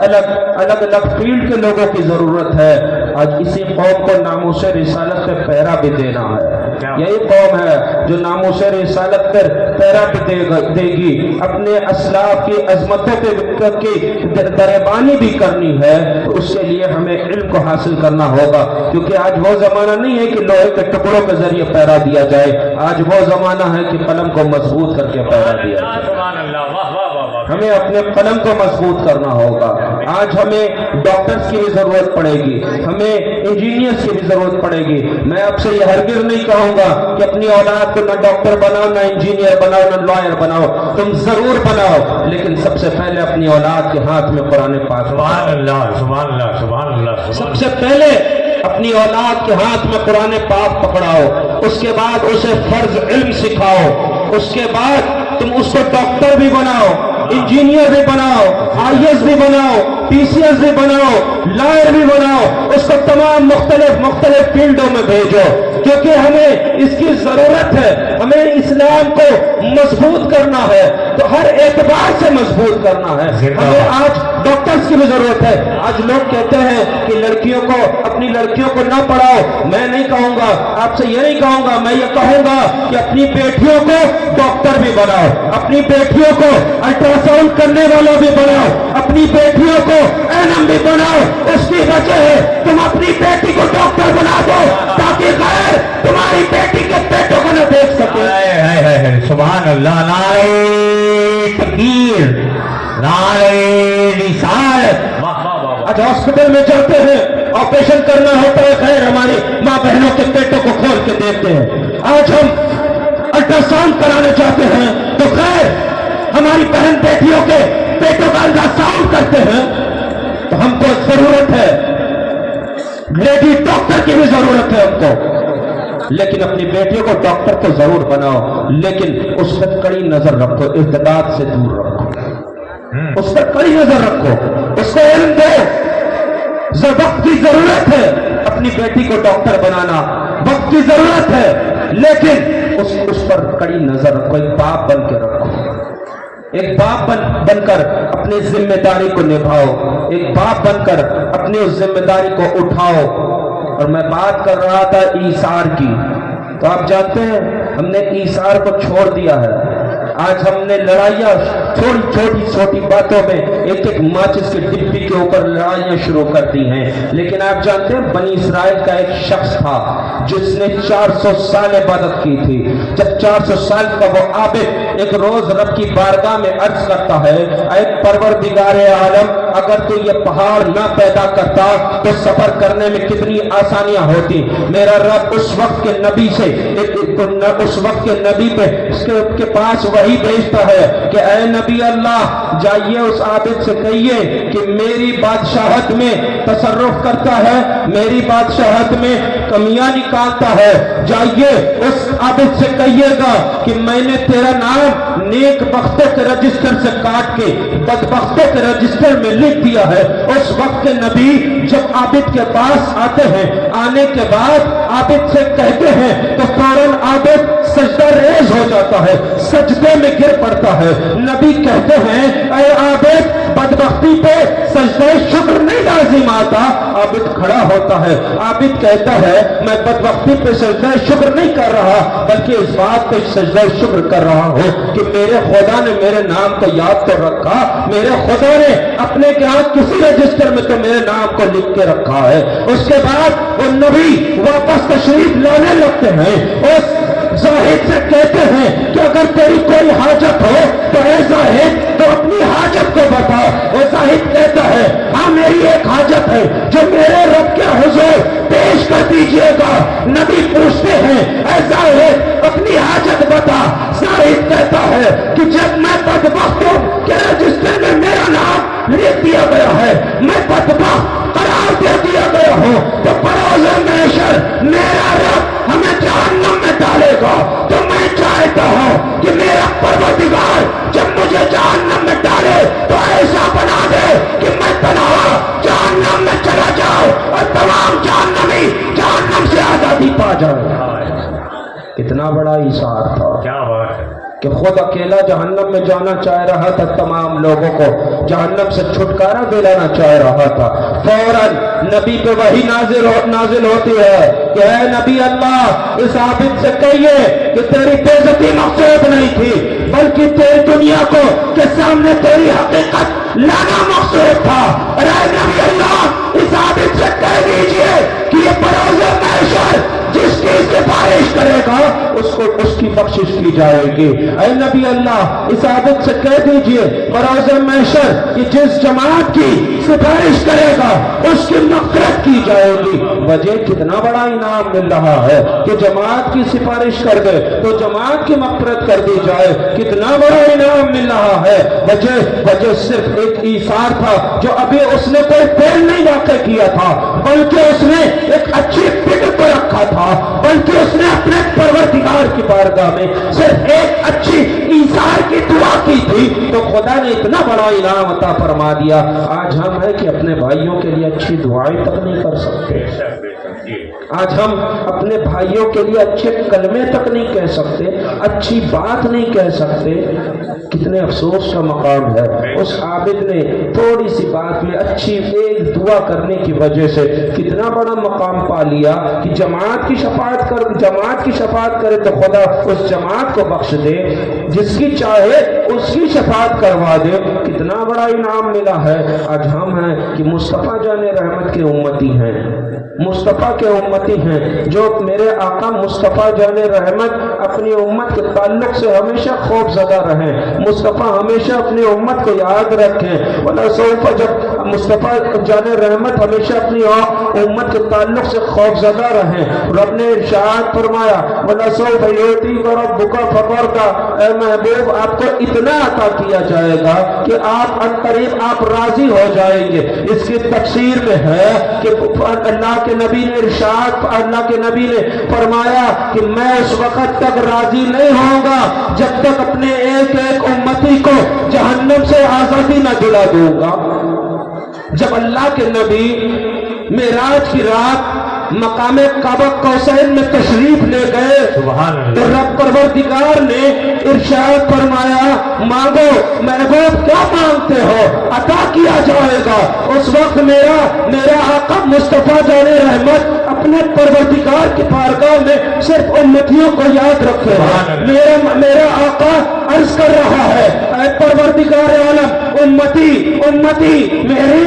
Speaker 6: अलग फील्ड के लोगों की ज़रूरत है। आज इसी कौम को नामूस रिसालत पे पहरा भी देना है। यही कौम है जो नामूस रिसालत पर पहरा रब देगी। अपने असलाफ की अजमतों की दरबानी भी करनी है तो उसके लिए हमें इल्म को हासिल करना होगा, क्योंकि आज वो जमाना नहीं है कि लोहे के टुकड़ों के जरिए पैरा दिया जाए, आज वो जमाना है कि कलम को मजबूत करके पैरा दिया जाए। हमें अपने कलम को मजबूत करना होगा। आज हमें डॉक्टर्स की भी जरूरत पड़ेगी, हमें इंजीनियर्स की भी जरूरत पड़ेगी। मैं आपसे यह हरगिज़ नहीं कहूंगा कि अपनी औलाद को ना डॉक्टर बनाओ, ना इंजीनियर बनाओ, ना लॉयर बनाओ, तुम जरूर बनाओ, लेकिन सबसे पहले अपनी औलाद के हाथ में कुरान पाक,
Speaker 4: सुभान अल्लाह, सुभान अल्लाह, सुभान अल्लाह।
Speaker 6: सबसे पहले अपनी औलाद के हाथ में कुरान पाक पकड़ाओ, उसके बाद उसे फर्ज इल्म सिखाओ, उसके बाद तुम उसको डॉक्टर भी बनाओ, इंजीनियर भी बनाओ, IAS भी बनाओ, PCS भी बनाओ, लॉयर भी बनाओ, उसको तमाम मुख्तलिफ फील्डों में भेजो, क्योंकि हमें इसकी जरूरत है। हमें इस्लाम को मजबूत करना है तो हर एतबार से मजबूत करना है। हमें आज डॉक्टर्स की भी जरूरत है। आज लोग कहते हैं कि लड़कियों को, अपनी लड़कियों को ना पढ़ाओ। मैं नहीं कहूंगा, आपसे ये नहीं कहूंगा, मैं ये कहूंगा कि अपनी बेटियों को डॉक्टर भी बनाओ, अपनी बेटियों को अल्ट्रासाउंड करने वाला भी बनाओ, अपनी बेटियों को एनएम भी बनाओ। उसकी वजह है तुम अपनी बेटी को डॉक्टर बना दो ताकि गैर तुम्हारी बेटी के पेटों को न देख सके।
Speaker 2: सुभान अल्लाह, नारे तकबीर, नारे रिसालत।
Speaker 6: आज हॉस्पिटल में जाते हैं, ऑपरेशन करना होता है, खैर हमारी माँ बहनों के पेटों को खोल के देखते हैं। आज हम अल्ट्रासाउंड कराने जाते हैं तो खैर हमारी बहन बेटियों के पेटों का अल्ट्रासाउंड करते हैं। तो हमको जरूरत है, लेडी डॉक्टर की भी जरूरत है हमको, लेकिन अपनी बेटियों को डॉक्टर तो जरूर बनाओ, लेकिन उस पर कड़ी नजर रखो, इर्तिदाद से दूर रखो, उस पर कड़ी नजर रखो, उसको इल्म दो। वक्त की जरूरत है अपनी बेटी को डॉक्टर बनाना, वक्त की जरूरत है, लेकिन उस पर कड़ी नजर रखो, एक बाप बन के रखो, एक बाप बनकर अपनी जिम्मेदारी को निभाओ, एक बाप बनकर अपनी उस जिम्मेदारी को उठाओ। और मैं बात कर रहा था ईसार की, तो आप जानते हैं हमने ईसार को छोड़ दिया है। आज हमने लड़ाइयाँ छोटी बातों में एक माचिस की डिब्बी के ऊपर लड़ाइयाँ शुरू कर दी हैं। लेकिन आप जानते हैं बनी इसराइल का एक शख्स था जिसने 400 साल इबादत की थी। जब 400 साल का वो आबिद एक रोज रब की बारगाह में अर्ज करता है, ऐ परवरदिगारे आलम, अगर तू ये पहाड़ ना पैदा करता तो सफर करने में कितनी आसानियां होती। मेरा रब उस वक्त के नबी से उस वक्त के नबी पे उसके पास वही भेजता है कि ऐ नबी अल्लाह, जाइए उस आबिद से कहिए कि मेरी बादशाहत में तसर्रुफ करता है, मेरी बादशाहत में कमियां निकालता है। जाइए उस आबिद से कहिएगा कि मैंने तेरा नाम नेक बख्तों के रजिस्टर से काट के बदबख्तों के रजिस्टर में लिख दिया है। उस वक्त के नबी जब आबिद के पास आते हैं, आने के बाद आबिद से कहते हैं तो फौरन आबिद सजदा रेज हो जाता है, सजदे में गिर पड़ता है। नबी कहते हैं ऐ आबिद, बदबख्ती पे सजदा शुक्र नहीं लाजिम आता। आबिद खड़ा होता है, आबिद कहता है मैं बदबख्ती पे सजदा शुक्र नहीं कर रहा, बल्कि इस बात पे सजदा शुक्र कर रहा हूँ कि मेरे खुदा ने मेरे नाम को याद तो रखा, मेरे खुदा ने अपने के हाथ किसी रजिस्टर में तो मेरे नाम को लिख के रखा है। उसके बाद वो नबी वापस तशरीफ लाने लगते हैं, उस जाहिद से कहते हैं कि अगर तेरी कोई हाजत हो तो ऐ जाहिद तो अपनी हाजत को बता। वो जाहिद कहता है हाँ मेरी एक हाजत है जो मेरे रब के हुजूर पेश कर दीजिएगा। नबी पूछते हैं ऐ जाहिद अपनी हाजत बता। जाहिद कहता है कि जब मैं बदबख्तों के रजिस्टर में मेरा नाम लिख दिया गया है, मैं बदबख्त करार दे दिया गया हूँ, तो बरोज़ महशर मेरा रब हमें जहन्नम में डालेगा। तो मैं चाहता हूँ कि मेरा परवरदिगार जब मुझे जहन्नम में डाले तो ऐसा बना दे कि मैं तन्हा जहन्नम में चला जाऊं और तमाम जहन्नमी जहन्नम से आजादी पा जाए। कितना बड़ा इशार था,
Speaker 4: क्या बात है।
Speaker 6: کہ خود اکیلا جہنم میں جانا چاہ رہا تھا، تمام لوگوں کو جہنم سے چھٹکارا دلانا چاہ رہا تھا، فوراً نبی پہ وحی نازل ہوتی ہے کہ اے نبی اللہ اس عابد سے کہیے کہ تیری بےعزتی مقصود نہیں تھی بلکہ تیری دنیا کو کے سامنے تیری حقیقت لانا مقصود تھا۔ اے نبی اللہ اس عابد سے کہہ دیجئے کہ یہ بروز محشر جس کی سفارش کرے گا اس کی بخشش کی جائے گی۔ اے نبی اللہ اس عابد سے کہہ دیجئے بروز محشر کہ جس جماعت کی سفارش کرے گا اس کی مغفرت کی جائے گی۔ وجہ کتنا بڑا انعام مل رہا ہے کہ جماعت کی سفارش کر دے تو جماعت کی مغفرت کر دی جائے، کتنا بڑا انعام مل رہا ہے۔ وجہ صرف ایک ایثار تھا جو ابھی اس نے کوئی فعل نہیں واقع کیا تھا بلکہ اس نے ایک اچھی فکر کو رکھا تھا، بلکہ اس نے اپنے پروردگار کی بارگاہ میں صرف ایک اچھی ایثار کی دعا کی تھی تو خدا نے اتنا بڑا انعام عطا فرما دیا۔ آج ہم ہے کہ اپنے بھائیوں کے لیے اچھی دعائیں تک نہیں کر سکتے، آج ہم اپنے بھائیوں کے لیے اچھے کلمے تک نہیں کہہ سکتے، اچھی بات نہیں کہہ سکتے۔ کتنے افسوس کا مقام ہے، اس عابد نے تھوڑی سی بات میں اچھی ایک دعا کرنے کی وجہ سے کتنا بڑا مقام پا لیا کہ جماعت کی شفاعت کرے تو خدا اس جماعت کو بخش دے، جس کی چاہے اس کی شفاعت کروا دے۔ کتنا بڑا انعام ملا ہے۔ آج ہم ہیں کہ مصطفیٰ جان رحمت کے امتی ہیں، مصطفیٰ کے امتی ہیں، جو میرے آقا مصطفیٰ جان رحمت اپنی امت کے تعلق سے ہمیشہ خوف زدہ رہیں، مصطفیٰ ہمیشہ اپنی امت کو یاد رکھیں۔ جب مصطفیٰ جان رحمت ہمیشہ اپنی امت کے تعلق سے خوف زدہ رہیں، رب نے ارشاد فرمایا وَلَسَوْفَ يُعْطِيكَ رَبُّكَ فَتَرْضَىٰ، اے محبوب آپ کو اتنا عطا کیا جائے گا کہ آپ عنقریب آپ راضی ہو جائیں گے۔ اس کی تفسیر میں ہے کہ اللہ کے نبی نے اللہ کے نبی نے فرمایا کہ میں اس وقت تک راضی نہیں ہوں گا جب تک اپنے ایک ایک امتی کو جہنم سے آزادی نہ دلا دوں گا۔ جب اللہ کے نبی معراج کی رات مقام کعبہ قوسین میں تشریف لے گئے تو رب پروردگار نے ارشاد فرمایا مانگو، محبوب کیا مانگتے ہو عطا کیا جائے گا۔ اس وقت میرا آقا مصطفیٰ جان رحمت اپنے پروردگار کی بارگاہ میں صرف امتیوں کو یاد رکھے، میرا آقا عرض کر رہا ہے اے پروردگار عالم امتی میری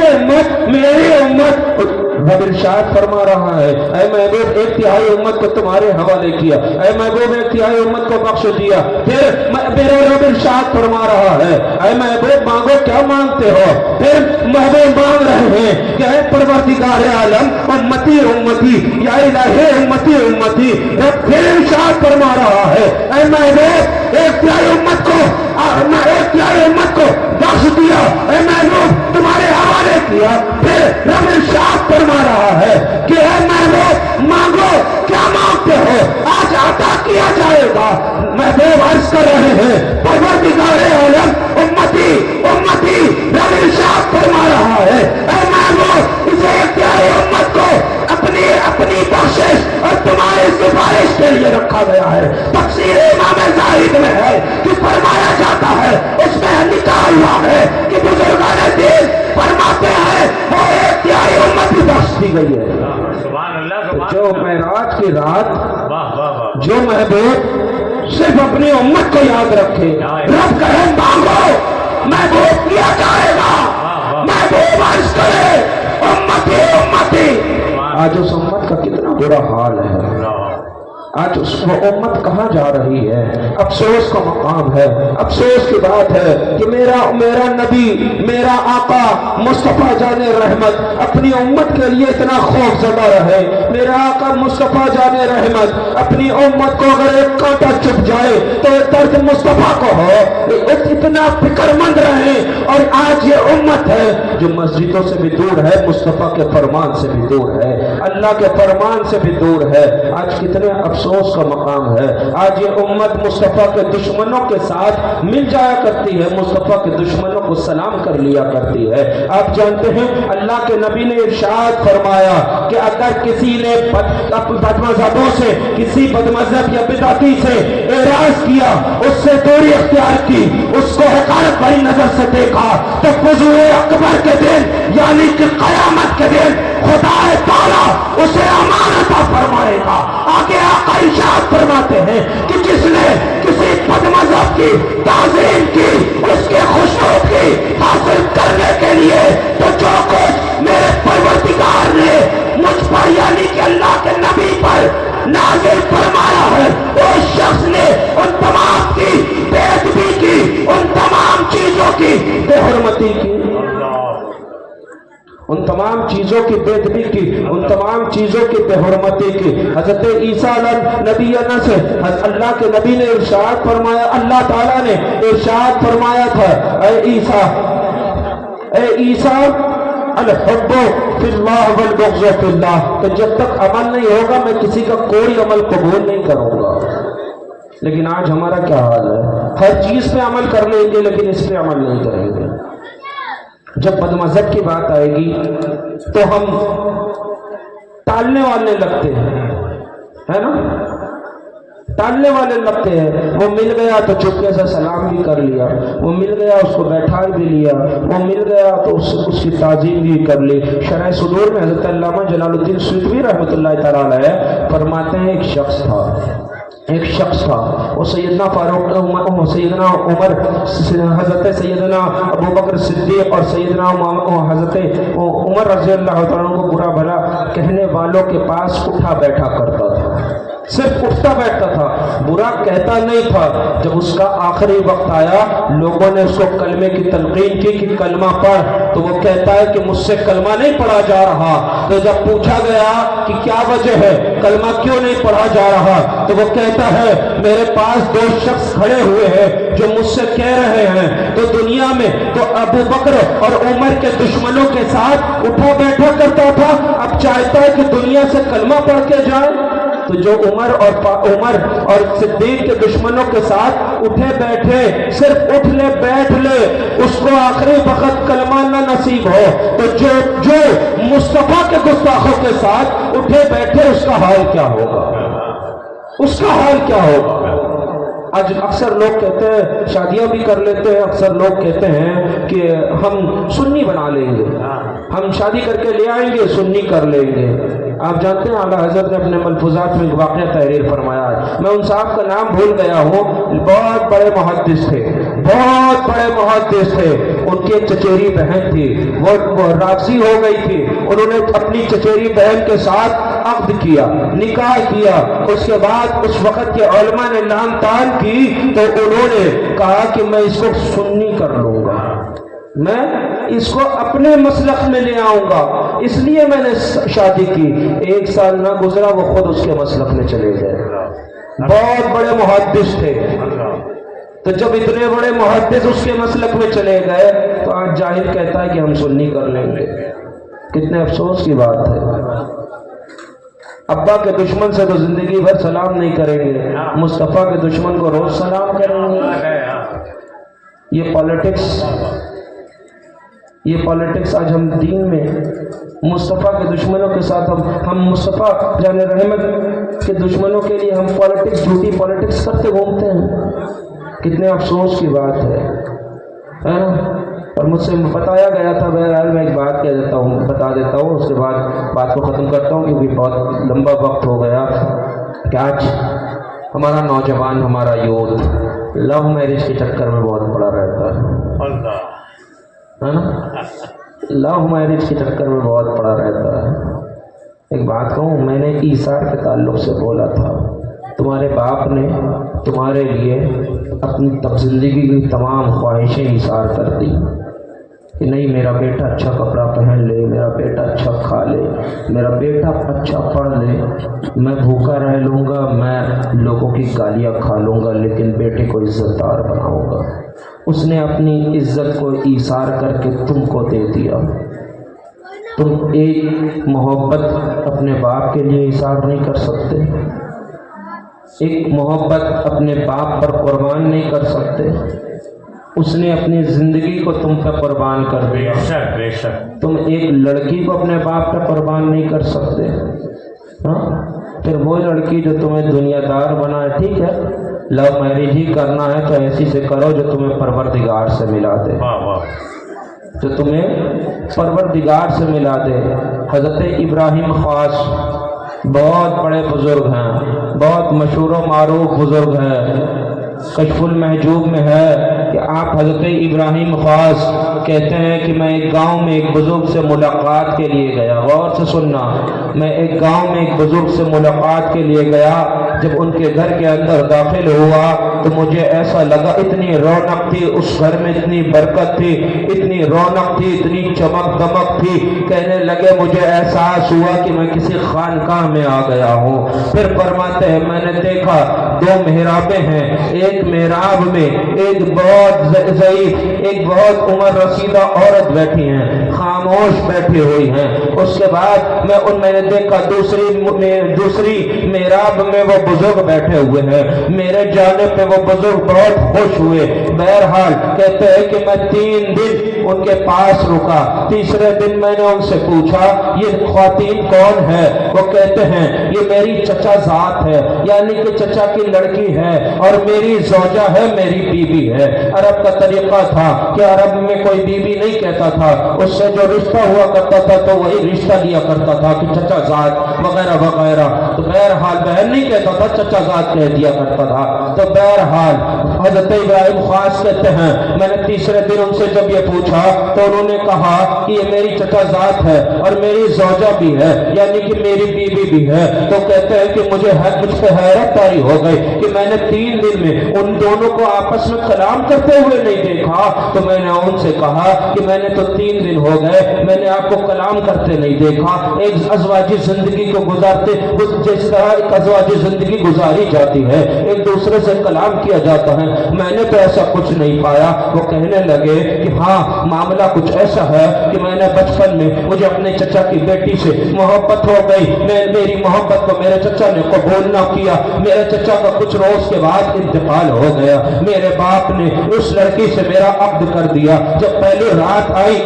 Speaker 6: امت رب ارشاد فرما رہا ہے اے محبوب ایک تہائی امت کو تمہارے حوالے کیا، اے محبوب ایک تہائی امت کو بخش دیا۔ پھر میرا رب ارشاد فرما رہا ہے اے محبوب مانگو کیا مانگتے ہو، پھر محبوب مانگ رہے ہیں کہ اے پروردگار عالم امتی یا الہی امتی۔ رب پھر ارشاد فرما رہا ہے اے محبوب ایک تہائی امت کو بخش دیا، اے محبوب تمہارے حوالے کیا۔ پھر رب ارشاد فرما رہا ہے کہ اے محبوب مانگو کیا مانگتے ہو آج عطا کیا جائے گا۔ محبوب عرض کر رہے ہیں پروردگار عالم امتی رب ارشاد فرما رہا ہے اے محبوب اسے اختیاری امت کو اپنی بخشش اور تمہاری سفارش کے لیے رکھا گیا ہے۔ تفسیر امام زاہد میں ہے کہ فرمایا جاتا ہے اس میں لکھا ہوا ہے کہ بزرگان دین فرماتے ہیں وہ اختیاری امت بھی بخش دی گئی ہے۔ جو معراج کی رات جو محبوب صرف اپنی امت کو یاد رکھے، رب کہے مانگو محبوب کیا جائے گا، محبوب عرض کرے امتی۔ آج اس امت کا کتنا برا حال ہے، آج اس وہ امت کہاں جا رہی ہے۔ افسوس کا مقام ہے، افسوس کی بات ہے کہ میرا نبی میرا آقا مصطفیٰ جان رحمت اپنی امت کے لیے اتنا خوف زدہ رہے، میرا آقا مصطفیٰ جان رحمت اپنی امت کو اگر ایک کانٹا چپ جائے تو درد مصطفیٰ کو ہو، اتنا فکر مند رہے اور آج یہ امت ہے جو مسجدوں سے بھی دور ہے, مصطفیٰ کے فرمان سے بھی دور ہے, اللہ کے فرمان سے بھی دور ہے. آج کتنے افسوس کا مقام ہے. آج یہ امت مصطفیٰ کے دشمنوں کے ساتھ مل جایا کرتی ہے, مصطفیٰ کے دشمنوں کو سلام کر لیا کرتی ہے. آپ جانتے ہیں اللہ کے نبی نے ارشاد فرمایا کہ اگر کسی نے بد مذہبوں سے, کسی بد مذہب یا بدعتی سے اعراض کیا, اس سے دوری اختیار کی, اس کو حقارت بھری نظر سے دیکھا, تو فضول اکبر کے دن یعنی کہ قیامت کے دن خدا تعالیٰ اسے امانت فرمائے گا. آگے آقا ارشاد فرماتے ہیں کہ جس نے کسی بد مذہب کی تعظیم کی, اس کے خوشبو کی حاصل کرنے کے لیے, تو جو کچھ میرے پروردگار نے مجھ پر یعنی کہ اللہ کے نبی پر نازل فرمایا ہے, اس شخص نے ان تمام کی بے ادبی کی, ان تمام چیزوں کی بے حرمتی کی, ان تمام چیزوں کی بے ادبی کی, ان تمام چیزوں کی بے حرمتی کی. حضرت عیسیٰ نبی سے اللہ کے نبی نے ارشاد فرمایا, اللہ تعالیٰ نے ارشاد فرمایا تھا, اے عیسیٰ الحب فی اللہ والبغض فی اللہ, کہ جب تک عمل نہیں ہوگا میں کسی کا کوئی عمل قبول نہیں کروں گا. لیکن آج ہمارا کیا حال ہے, ہر چیز پہ عمل کر لیں گے لیکن اس پہ عمل نہیں کریں گے. جب بد مذہب کی بات آئے گی تو ہم ٹالنے والے لگتے ہیں, ہے نا, ٹالنے والے لگتے ہیں. وہ مل گیا تو چپکے سے سلام بھی کر لیا, وہ مل گیا اس کو بیٹھا بھی لیا, وہ مل گیا تو اس کی تعظیم بھی کر لی. شرح صدور میں حضرت علامہ جلال الدین سیوطوی رحمۃ اللہ تعالیٰ علیہ فرماتے ہیں ایک شخص تھا, وہ سیدنا فاروق, سیدنا عمر, حضرت سیدنا ابو بکر صدیق اور سیدنا حضرت عمر رضی اللہ تعالیٰ کو برا بھلا کہنے والوں کے پاس اٹھا بیٹھا کرتا تھا, صرف اٹھتا بیٹھتا تھا, برا کہتا نہیں تھا. جب اس کا آخری وقت آیا, لوگوں نے اس کو کلمے کی تلقین کی کہ کلمہ پڑھ, تو وہ کہتا ہے کہ مجھ سے کلمہ نہیں پڑھا جا رہا. تو جب پوچھا گیا کہ کیا وجہ ہے, کلمہ کیوں نہیں پڑھا جا رہا, تو وہ کہتا ہے میرے پاس دو شخص کھڑے ہوئے ہیں جو مجھ سے کہہ رہے ہیں تو دنیا میں تو ابو بکر اور عمر کے دشمنوں کے ساتھ اٹھا بیٹھا کرتا تھا, اب چاہتا ہے کہ دنیا سے کلمہ پڑھ کے جائے. تو جو عمر اور صدیق کے دشمنوں کے ساتھ اٹھے بیٹھے, صرف اٹھ لے بیٹھ لے, اس کو آخری وقت کلمہ نہ نصیب ہو, تو جو مصطفیٰ کے گستاخوں کے ساتھ اٹھے بیٹھے اس کا حال کیا ہوگا, اس کا حال کیا ہوگا. آج اکثر لوگ کہتے ہیں, شادیاں بھی کر لیتے ہیں, اکثر لوگ کہتے ہیں کہ ہم سنی بنا لیں گے, ہم شادی کر کے لے آئیں گے, سنی کر لیں گے. آپ جانتے ہیں اعلیٰ حضرت نے اپنے ملفوظات میں واقعہ تحریر فرمایا ہے, میں ان صاحب کا نام بھول گیا ہوں, بہت بڑے محدث تھے, بہت بڑے محدث تھے. ان کی ایک چچیری بہن تھی, وہ راضی ہو گئی تھی, انہوں نے اپنی چچیری بہن کے ساتھ عقد کیا, نکاح کیا. اس کے بعد اس وقت کے علماء نے لان تان کی تو انہوں نے کہا کہ میں اس کو سنی کر لوں گا, میں اس کو اپنے مسلک میں لے آؤں گا, اس لیے میں نے شادی کی. 1 سال نہ گزرا وہ خود اس کے مسلک میں چلے گئے. بہت بڑے محدث تھے, تو جب اتنے بڑے محدث اس کے مسلک میں چلے گئے تو آج جاہل کہتا ہے کہ ہم سنی کر لیں گے. کتنے افسوس کی بات ہے. ابا کے دشمن سے تو زندگی بھر سلام نہیں کریں گے, مصطفیٰ کے دشمن کو روز سلام کریں گے. یہ پالیٹکس آج ہم دین میں مصطفیٰ کے دشمنوں کے ساتھ ہم مصطفیٰ جان رحمت کے دشمنوں کے لیے ہم پالیٹکس, جھوٹی پالیٹکس کرتے گھومتے ہیں. کتنے افسوس کی بات ہے نا. اور مجھ سے بتایا گیا تھا, بہرحال میں ایک بات کہہ دیتا ہوں, بتا دیتا ہوں, اس کے بعد بات کو ختم کرتا ہوں کیونکہ بہت لمبا وقت ہو گیا. کہ آج ہمارا نوجوان, ہمارا یوتھ لو میرج کے چکر میں بہت پڑا رہتا ہے نا, لو میرج کے چکر میں بہت پڑا رہتا ہے. ایک بات کہوں, میں نے ایثار کے تعلق سے بولا تھا, تمہارے باپ نے تمہارے لیے اپنی زندگی کی تمام خواہشیں ایثار کر دی کہ نہیں میرا بیٹا اچھا کپڑا پہن لے, میرا بیٹا اچھا کھا لے, میرا بیٹا اچھا پڑھ لے, میں بھوکا رہ لوں گا, میں لوگوں کی گالیاں کھا لوں گا, لیکن بیٹے کو عزت دار بناؤں گا. اس نے اپنی عزت کو ایثار کر کے تم کو دے دیا۔ تم ایک محبت اپنے باپ کے لیے ایثار نہیں کر سکتے، ایک محبت اپنے باپ پر قربان نہیں کر سکتے۔ اس نے اپنی زندگی کو تم پہ قربان کر دیا۔
Speaker 4: بے شک
Speaker 6: تم ایک لڑکی کو اپنے باپ پہ قربان نہیں کر سکتے۔ ہاں، پھر وہ لڑکی جو تمہیں دنیا دار بنائے، ٹھیک ہے لو میرج ہی کرنا ہے تو ایسی سے کرو جو تمہیں پروردگار سے ملا دے،
Speaker 4: واہ واہ،
Speaker 6: جو تمہیں پروردگار سے ملا دے۔ حضرت ابراہیم خاص بہت بڑے بزرگ ہیں، بہت مشہور و معروف بزرگ ہیں۔ کشف المحجوب میں ہے کہ آپ حضرت ابراہیم خاص کہتے ہیں کہ میں ایک گاؤں میں ایک بزرگ سے ملاقات کے لیے گیا۔ غور سے سننا، میں ایک گاؤں میں ایک بزرگ سے ملاقات کے لیے گیا۔ جب ان کے گھر کے اندر داخل ہوا تو مجھے ایسا لگا، اتنی رونق تھی اس گھر میں، اتنی برکت تھی، اتنی رونق تھی، اتنی چمک دمک تھی، کہنے لگے مجھے احساس ہوا کہ میں کسی خانقاہ میں آ گیا ہوں۔ پھر فرماتے ہیں میں نے دیکھا 2 محرابیں ہیں، ایک محراب میں ایک بہت ضعیف، ایک بہت عمر رسیدہ عورت بیٹھی ہیں، خاموش بیٹھی ہوئی ہیں۔ اس کے بعد میں ان میں نے دیکھا دوسری محراب میں وہ بزرگ بیٹھے ہوئے ہیں، میرے جانے پہ وہ بزرگ بہت خوش ہوئے۔ بہرحال کہتے ہیں کہ میں 3 دن ان کے پاس رکا۔ تیسرے دن میں نے ان سے پوچھا یہ خواتین کون ہے؟ وہ کہتے ہیں یہ میری چچا ذات ہے، یعنی کہ چچا کی لڑکی ہے اور میری زوجہ ہے، میری بیوی ہے۔ عرب کا طریقہ تھا کہ عرب میں کوئی بیوی نہیں کہتا تھا، اس سے جو رشتہ ہوا کرتا تھا تو وہی رشتہ لیا کرتا تھا کہ چچا ذات وغیرہ وغیرہ۔ تو بہرحال بہن نہیں کہتا تھا، چچا ذات کہہ دیا کرتا تھا۔ تو بہرحال حضرت ابراہیم خاص کہتے ہیں میں نے تیسرے دن ان سے جب یہ پوچھا تو انہوں نے کہا کہ یہ میری چچا ذات ہے اور میری زوجہ بھی ہے، یعنی کہ میری بیوی بھی ہے۔ تو کہتے ہیں کہ مجھ پہ حیرت طاری ہو گئی کہ میں نے 3 دن میں ان دونوں کو آپس میں کلام کرتے ہوئے نہیں دیکھا۔ تو میں نے ان سے کہا کہ میں نے تو 3 دن ہو گئے میں نے آپ کو کلام کرتے نہیں دیکھا، ایک ازواجی زندگی کو گزارتے جس طرح ایک ازواجی زندگی گزاری جاتی ہے، ایک دوسرے سے کلام کیا جاتا ہے، میں نے تو ایسا کچھ نہیں پایا۔ وہ کہنے لگے کہ ہاں معاملہ کچھ ایسا ہے کہ میں نے بچپن میں مجھے اپنے چچا کی بیٹی سے محبت ہو گئی، میری محبت کو میرے چچا نے قبول نہ کیا، میرے چچا کا کچھ روز کے بعد انتقال ہو گیا، میرے باپ نے اس لڑکی سے میرا عقد کر دیا۔ جب پہلی رات آئی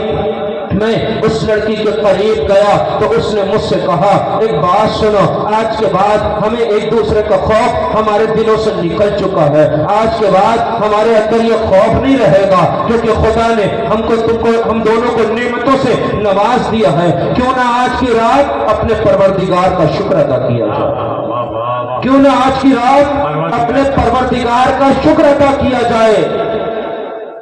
Speaker 6: میں اس لڑکی کے قریب گیا تو اس نے مجھ سے کہا ایک بات سنو، آج کے بعد ہمیں ایک دوسرے کا خوف ہمارے دلوں سے نکل چکا ہے، آج کے بعد ہمارے اندر یہ خوف نہیں رہے گا کیونکہ خدا نے ہم دونوں کو نعمتوں سے نواز دیا ہے، کیوں نہ آج کی رات اپنے پروردگار کا شکر ادا کیا جائے، کیوں نہ آج کی رات اپنے پروردگار کا شکر ادا کیا جائے۔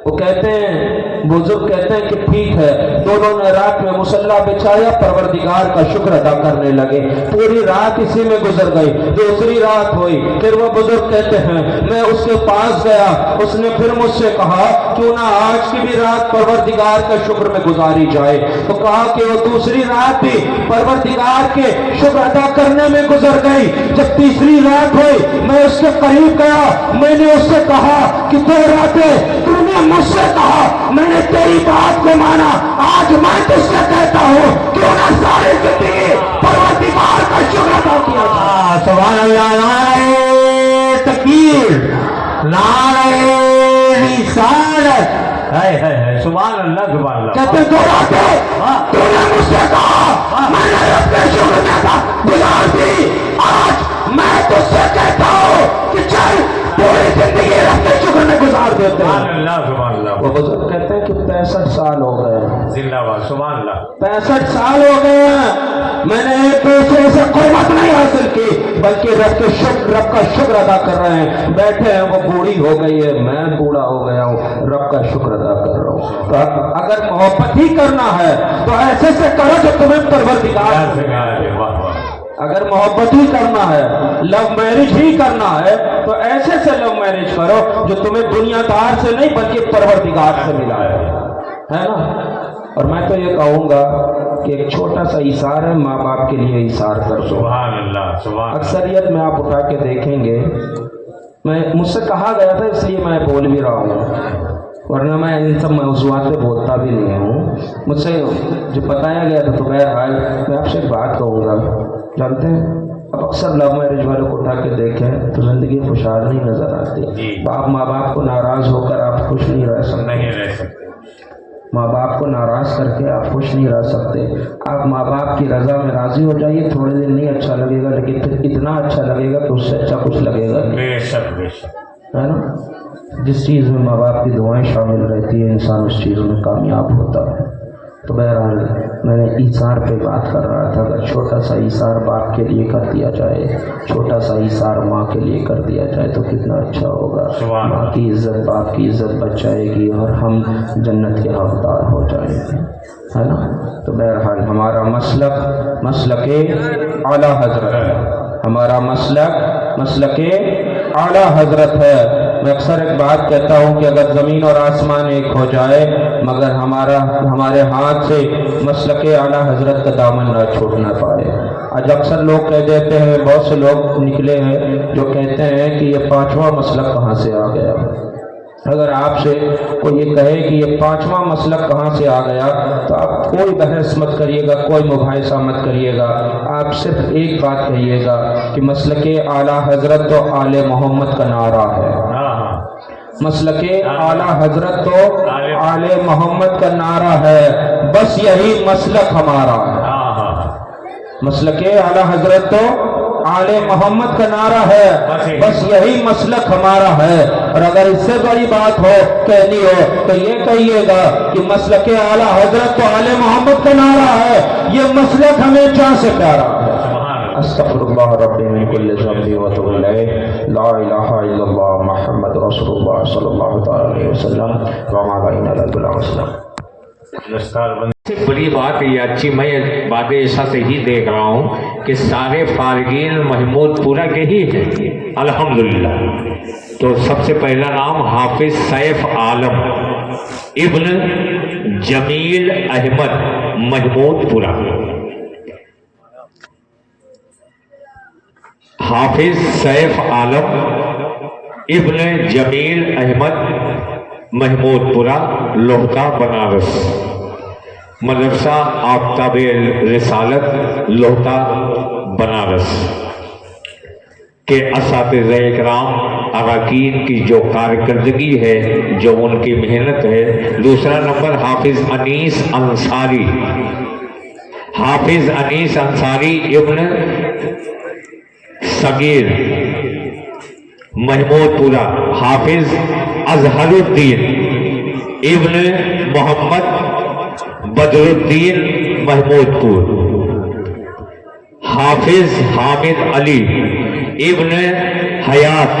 Speaker 6: وہ کہتے ہیں بزرگ کہتے ہیں کہ ٹھیک ہے، دونوں نے رات میں مصلی بچھایا، پروردگار کا شکر ادا کرنے لگے، پوری رات اسی میں گزر گئی۔ دوسری رات ہوئی، پھر وہ بزرگ کہتے ہیں میں اس کے پاس گیا، اس نے پھر مجھ سے کہا کیوں نہ آج کی بھی رات پروردگار کے شکر میں گزاری جائے۔ تو کہا کہ وہ دوسری رات بھی پروردگار کے شکر ادا کرنے میں گزر گئی۔ جب تیسری رات ہوئی میں اس کے قریب گیا، میں نے اس سے کہا کہ 2 راتیں تم نے مجھ سے کہا، میں نے تیری بات کو مانا، آج میں تجھ سے کہتا ہوں کیوں نہ ساری زندگی پروردگار کا شکر ادا کیا جائے۔
Speaker 2: سبحان اللہ، نعرہ تکبیر، نعرہ رسالت، سبحان اللہ سبحان اللہ۔
Speaker 6: کہتے 2 راتیں تو نے مجھ سے کہا، میں نے رب کے شکر میں تھا گزار دی، آج میں تجھ سے کہتا ہوں کہ چل پوری زندگی رب کے شکر میں گزار دیتے ہیں۔
Speaker 4: سبحان اللہ سبحان اللہ۔
Speaker 6: وہ بزرگ کہتے ہیں کہ 65 سال ہو گئے،
Speaker 4: زندہ باد، سبحان اللہ۔
Speaker 6: 65 سال ہو گئے ہیں، میں نے ایک دوسرے سے قربت نہیں حاصل کی، بلکہ رب کا شکر ادا کر رہے ہیں۔ بیٹھے ہیں، وہ بوڑھی ہو گئی ہے، میں بوڑھا ہو گیا ہوں، رب کا شکر ادا کر رہا ہوں۔ تو اگر محبت ہی کرنا ہے تو ایسے سے کرو جو تمہیں پروردگار، اگر محبت ہی کرنا ہے، لو میرج ہی کرنا ہے تو ایسے سے لو میرج کرو جو تمہیں دنیا دار سے نہیں بلکہ پروردگار سے ملا ہے نا۔ اور میں تو یہ کہوں گا کہ ایک چھوٹا سا ایثار ہے، ماں باپ کے لیے ایثار کر دو۔
Speaker 4: سبحان اللہ سبحان اللہ۔
Speaker 6: اکثریت میں آپ اٹھا کے دیکھیں گے، مجھ سے کہا گیا تھا اس لیے میں بول بھی رہا ہوں، वरना मैं इन सब मौज़ूआत पे बोलता भी नहीं हूँ। मुझसे जो बताया गया था, तो बहरहाल मैं आपसे एक बात कहूँगा। जानते हैं, अब अक्सर लव मैरिज वालों को उठा के देखें तो ज़िंदगी खुशहाल नहीं नज़र आती। बाप माँ बाप को नाराज़ होकर आप खुश नहीं रह सकते,
Speaker 4: नहीं रह सकते।
Speaker 6: माँ बाप को नाराज़ करके आप खुश नहीं रह सकते। आप माँ बाप की रज़ा में राज़ी हो जाइए, थोड़े दिन नहीं अच्छा लगेगा, लेकिन फिर इतना अच्छा लगेगा कि उससे अच्छा कुछ लगेगा नहीं,
Speaker 4: बेशक बेशक,
Speaker 6: है ना। जिस चीज़ में माँ बाप की दुआएं शामिल रहती है, इंसान उस चीज़ में कामयाब होता है। तो बहरहाल मैंने ईसार पे बात कर रहा था। अगर छोटा सा ईसार बाप के लिए कर दिया जाए, छोटा सा ईसार माँ के लिए कर दिया जाए तो कितना अच्छा होगा। माँ की इज़्ज़त, बाप की इज़्ज़त बच जाएगी और हम जन्नत के हकदार हो जाएंगे, है ना। तो बहरहाल हमारा मसलके आला हज़रत है, हमारा मसलके आला हज़रत है। मैं अक्सर एक बात कहता हूँ कि अगर ज़मीन और आसमान एक हो जाए मगर हमारे हाथ से मसलके आला हज़रत का दामन ना छूटना पाए। आज अक्सर लोग कह देते हैं, बहुत से लोग निकले हैं जो कहते हैं कि ये पांचवा मसलक कहाँ से आ गया। अगर आपसे कोई ये कहे कि ये पांचवा मसलक कहाँ से आ गया, तो आप कोई बहस मत करिएगा, कोई मुबाहिसा मत करिएगा। आप सिर्फ एक बात कहिएगा कि मसलके आला हज़रत तो आले मोहम्मद का नारा है। मसलके आला हज़रत तो आले मोहम्मद का नारा है, बस यही मसलक हमारा है। मसलके आला हज़रत तो आले मोहम्मद का नारा है, बस यही मसलक हमारा है। और अगर इससे बड़ी बात हो कहनी हो तो ये कहिएगा कि मसलके आला हज़रत तो आले मोहम्मद का नारा है, ये मसलक हमें क्या से प्यारा है। अस्तग़फिरुल्लाह रब्बी मिन कुल्लि ज़ंबि व अतूबु इलैह, ला इलाहा इल्लल्लाह मुहम्मद रसूलुल्लाह सल्लल्लाहु अलैहि वसल्लम व मा बैना लल
Speaker 4: सबसे बड़ी बात ये अच्छी, मैं बातें ऐसा से ही देख रहा हूँ कि सारे फारगीन महमूदपुरा के ही हैं, अल्हम्दुलिल्लाह। तो सबसे पहला नाम हाफिज सैफ आलम इब्न जमील अहमद महमूदपुरा। हाफिज सैफ आलम इब्न जमील अहमद महमूदपुरा, लोहता, बनारस। मदरसा आफ्ताब रिसालत, लोहता, बनारस के असातिज़ा इकराम अरकान की जो कारकर्दगी है, जो उनकी मेहनत है। दूसरा नंबर हाफिज अनीस अंसारी, हाफिज अनीस अंसारी इब्न सगीर महमूदपुरा। हाफिज अजहरुद्दीन इब्न मोहम्मद बदरुद्दीन महमूदपुर। हाफिज हामिद अली इब्न हयात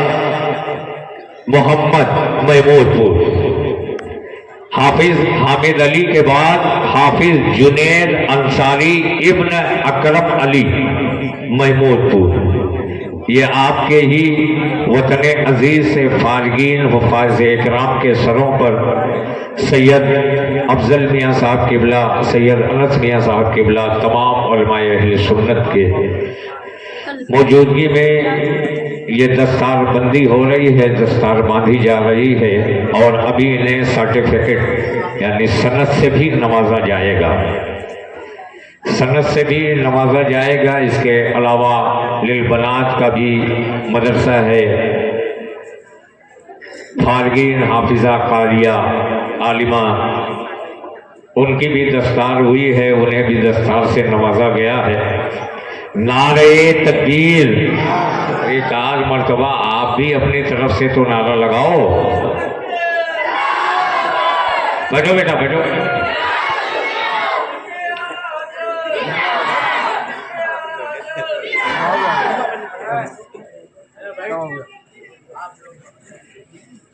Speaker 4: मोहम्मद महमूदपुर। हाफिज हामिद अली के बाद हाफिज जुनैद अंसारी इब्न अकरम अली महमूदपुर। ये आपके ही वतन अजीज से फारगीन वफाज इकराम के सरों पर सैयद अफजल मियाँ साहब किबला, सैयद अनस मियाँ साहब किबला, तमाम उलमाए अहले सुन्नत के मौजूदगी में ये दस्तार बंदी हो रही है, दस्तार बांधी जा रही है। और अभी इन्हें सर्टिफिकेट यानी सनद से भी नवाजा जाएगा, सनद से भी नवाजा जाएगा। इसके अलावा लिल बनात का भी मदरसा है, फारगीन हाफिजा कारिया आलिमा, उनकी भी दस्तार हुई है, उन्हें भी दस्तार से नवाजा गया है। नारे तकबीर, एक आध मर्तबा आप भी अपनी तरफ से तो नारा लगाओ। बैठो बेटा बैठो।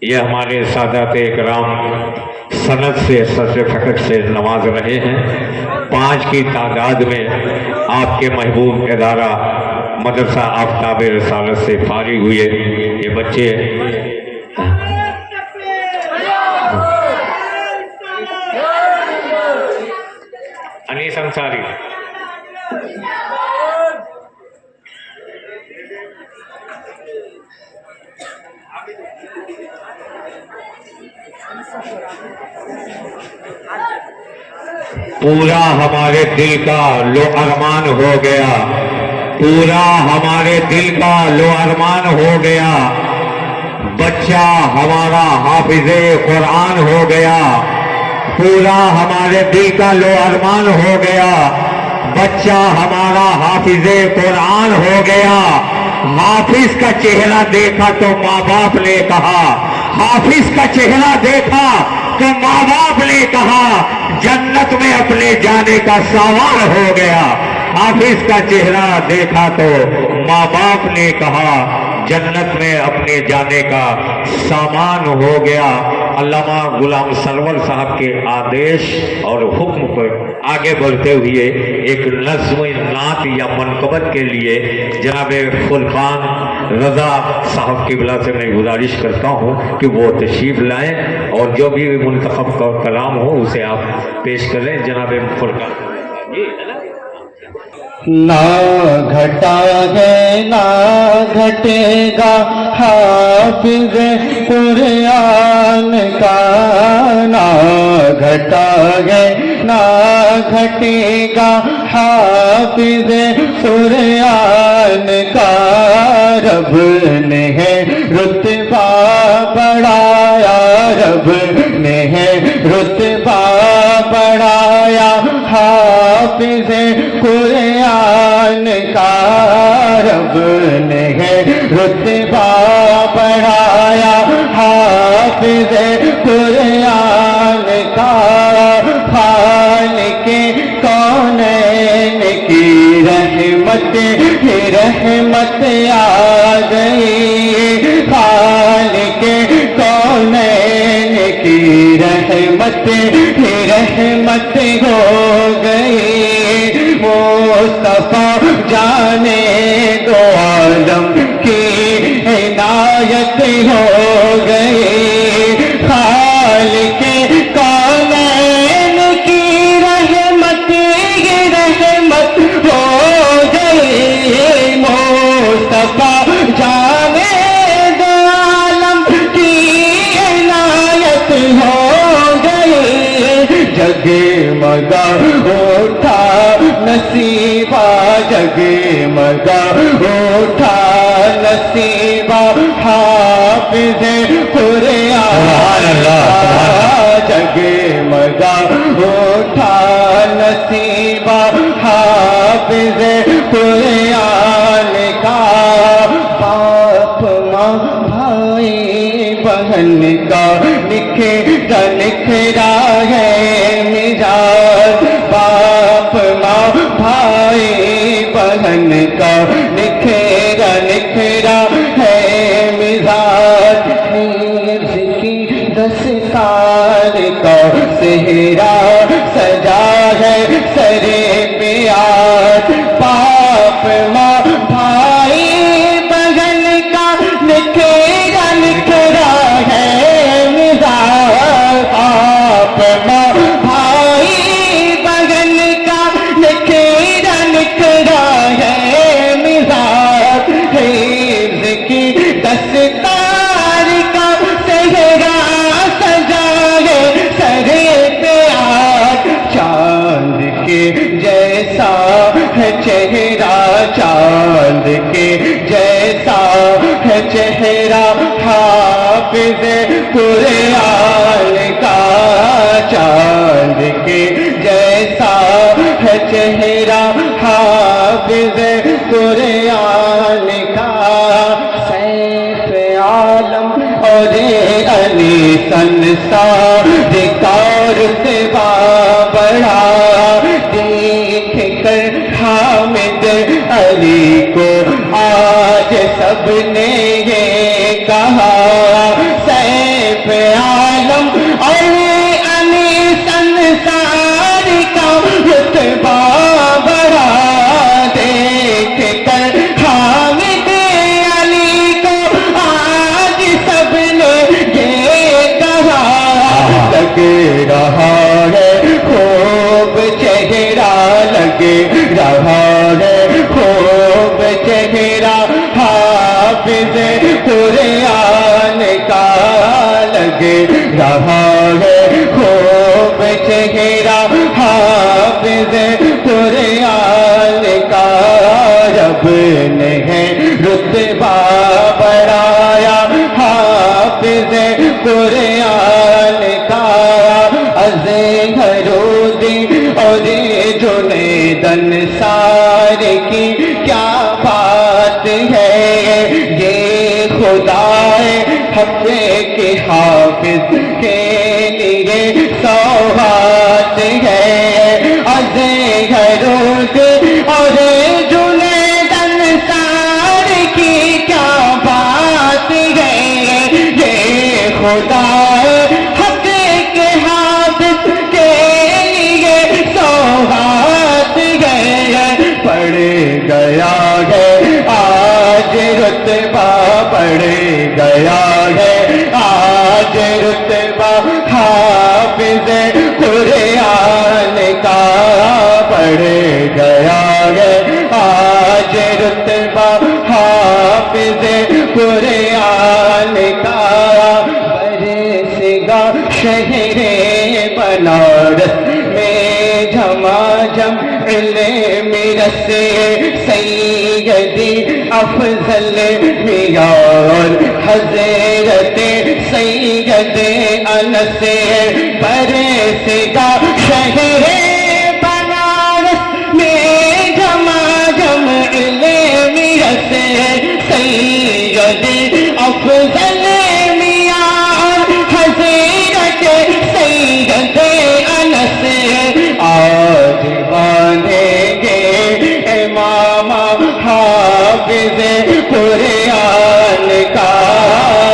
Speaker 4: ये हमारे सादात इकराम सनद से सर्टिफिकेट से नवाज रहे हैं। 5 की तादाद में आपके महबूब इदारा मदरसा आफ्ताब रिसालत से फारिग हुए ये बच्चे अनीस अंसारी, पूरा हमारे दिल का लो अरमान हो गया, पूरा हमारे दिल का लो अरमान हो गया। बच्चा हमारा हाफिज़े कुरान हो गया, पूरा हमारे दिल का लो अरमान हो गया। बच्चा हमारा हाफिज़े कुरान हो गया। हाफिज का चेहरा देखा तो माँ बाप ने कहा, हाफिज का चेहरा देखा तो माँ बाप ने कहा जन्नत में अपने जाने का सामान हो गया। हाफिज का चेहरा देखा तो माँ बाप ने कहा जन्नत में अपने जाने का सामान हो गया। अल्लामा गुलाम सरवर साहब के आदेश और हुक्म पर आगे बढ़ते हुए एक नज़्म नात या मनकबत के लिए जनाब फुरकान रजा साहब की बिला से मैं गुजारिश करता हूँ कि वो तशरीफ लाएं और जो भी मुंतखब का कलाम हो उसे आप पेश करें। जनाब फुरकान
Speaker 7: ना घटा है ना घटेगा हाफिज कुरान का, ना घटा है ना घटेगा हाफिज कुरान का। रब ने है रुतबा बढ़ाया, रब ने है रुतबा बढ़ाया हाफिज कुरान का। रब ने है रुतबा बढ़ाया हाफिज कुरान का। खालिके कौनैन की रहमत ही रहमत आ गई, खालिके कौनैन की रहमत ही रहमत हो गई। मुस्तफा जाने दो आलम की इनायत हो गई। खालिके कौनैन की रहमत ही रहमत हो गई। मुस्तफा जाने दो आलम की इनायत हो गई। जगमगा उठा नसीबा, जगमगा उठा नसीबा हाफिज कुरान का। जगमगा उठा नसीबा हाफिज कुरान का। बाप माँ भाई बहन का निखरा है मिजाज, बाप माँ भाई बहन का निखरा है मिजाज। की दस्तार का सेहरा सजा है सरे पे आज। बाप माँ भाई बहन का निखरा है मिजाज। बाप माँ भाई बहन का निखरा है मिजाज। हिफ्ज़ की दस्तार का सेहरा सजा है सरे पे आज। चांद के जैसा है चेहरा, चांद के जैसा है चेहरा हाफिज कुरान का। चांद के जैसा है चेहरा हाफिज कुरान का। सैफ आलम और अली संसार का रुतबा बढ़ा, देख कर हामिद अली को आज सबने ये कहा। सैफ आलम और अली संसार का रुतबा बढ़ा, देख कर हामिद अली को आज सबने ये कहा। लग रहा है खूब चेहरा, लग रहा है खूब चेहरा हाफिज कुरान का। लग रहा है खूब चेहरा خدائے حق کے حافظ کے لیے سوغات ہے ازہرود اور جنید انصار کی کیا بات ہے یہ خدائے حق کے حافظ کے لیے سوغات ہے پڑھ گیا ہے آج رتبہ بڑھ گیا ہے آج رتبہ حافظ قرآن کا بڑھ گیا ہے آج رتبہ حافظ قرآن کا برس گا شہر بنارس میں جھماجھم علم رسے سیدی افضل میار حضرت سید انس برس گا شہر بنارس میں جھماجھم علم رسے سیدی افضل میار حضرت سید انس آج باندھیں گے امام حافظ قرآن کا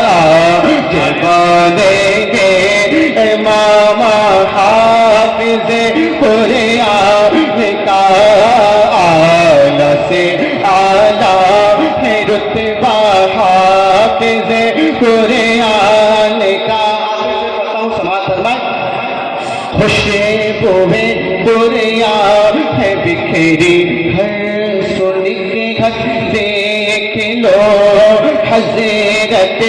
Speaker 7: آج باندھیں گے امام حافظ قرآن کا اعلیٰ سے اعلیٰ ہے رتبہ حافظ قرآن کا سماعت فرمائیں خوشبو دریا ہے بکھری ہر سن کے گھر دیکھ لو حضرت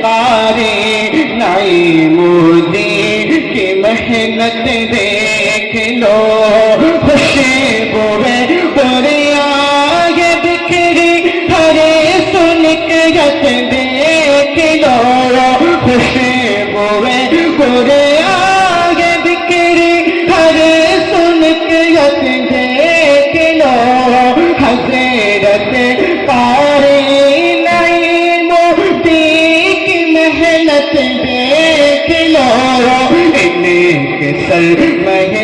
Speaker 7: قاری نعیم الدین کی محنت دیکھ لو خوشبو دریا ہے بکھری ہر سن کے گھر دیکھ لو خوشبو دریا دیکھ لو حضرت قاری نعیم الدین کی محنت دیکھ لو ان کے سر میں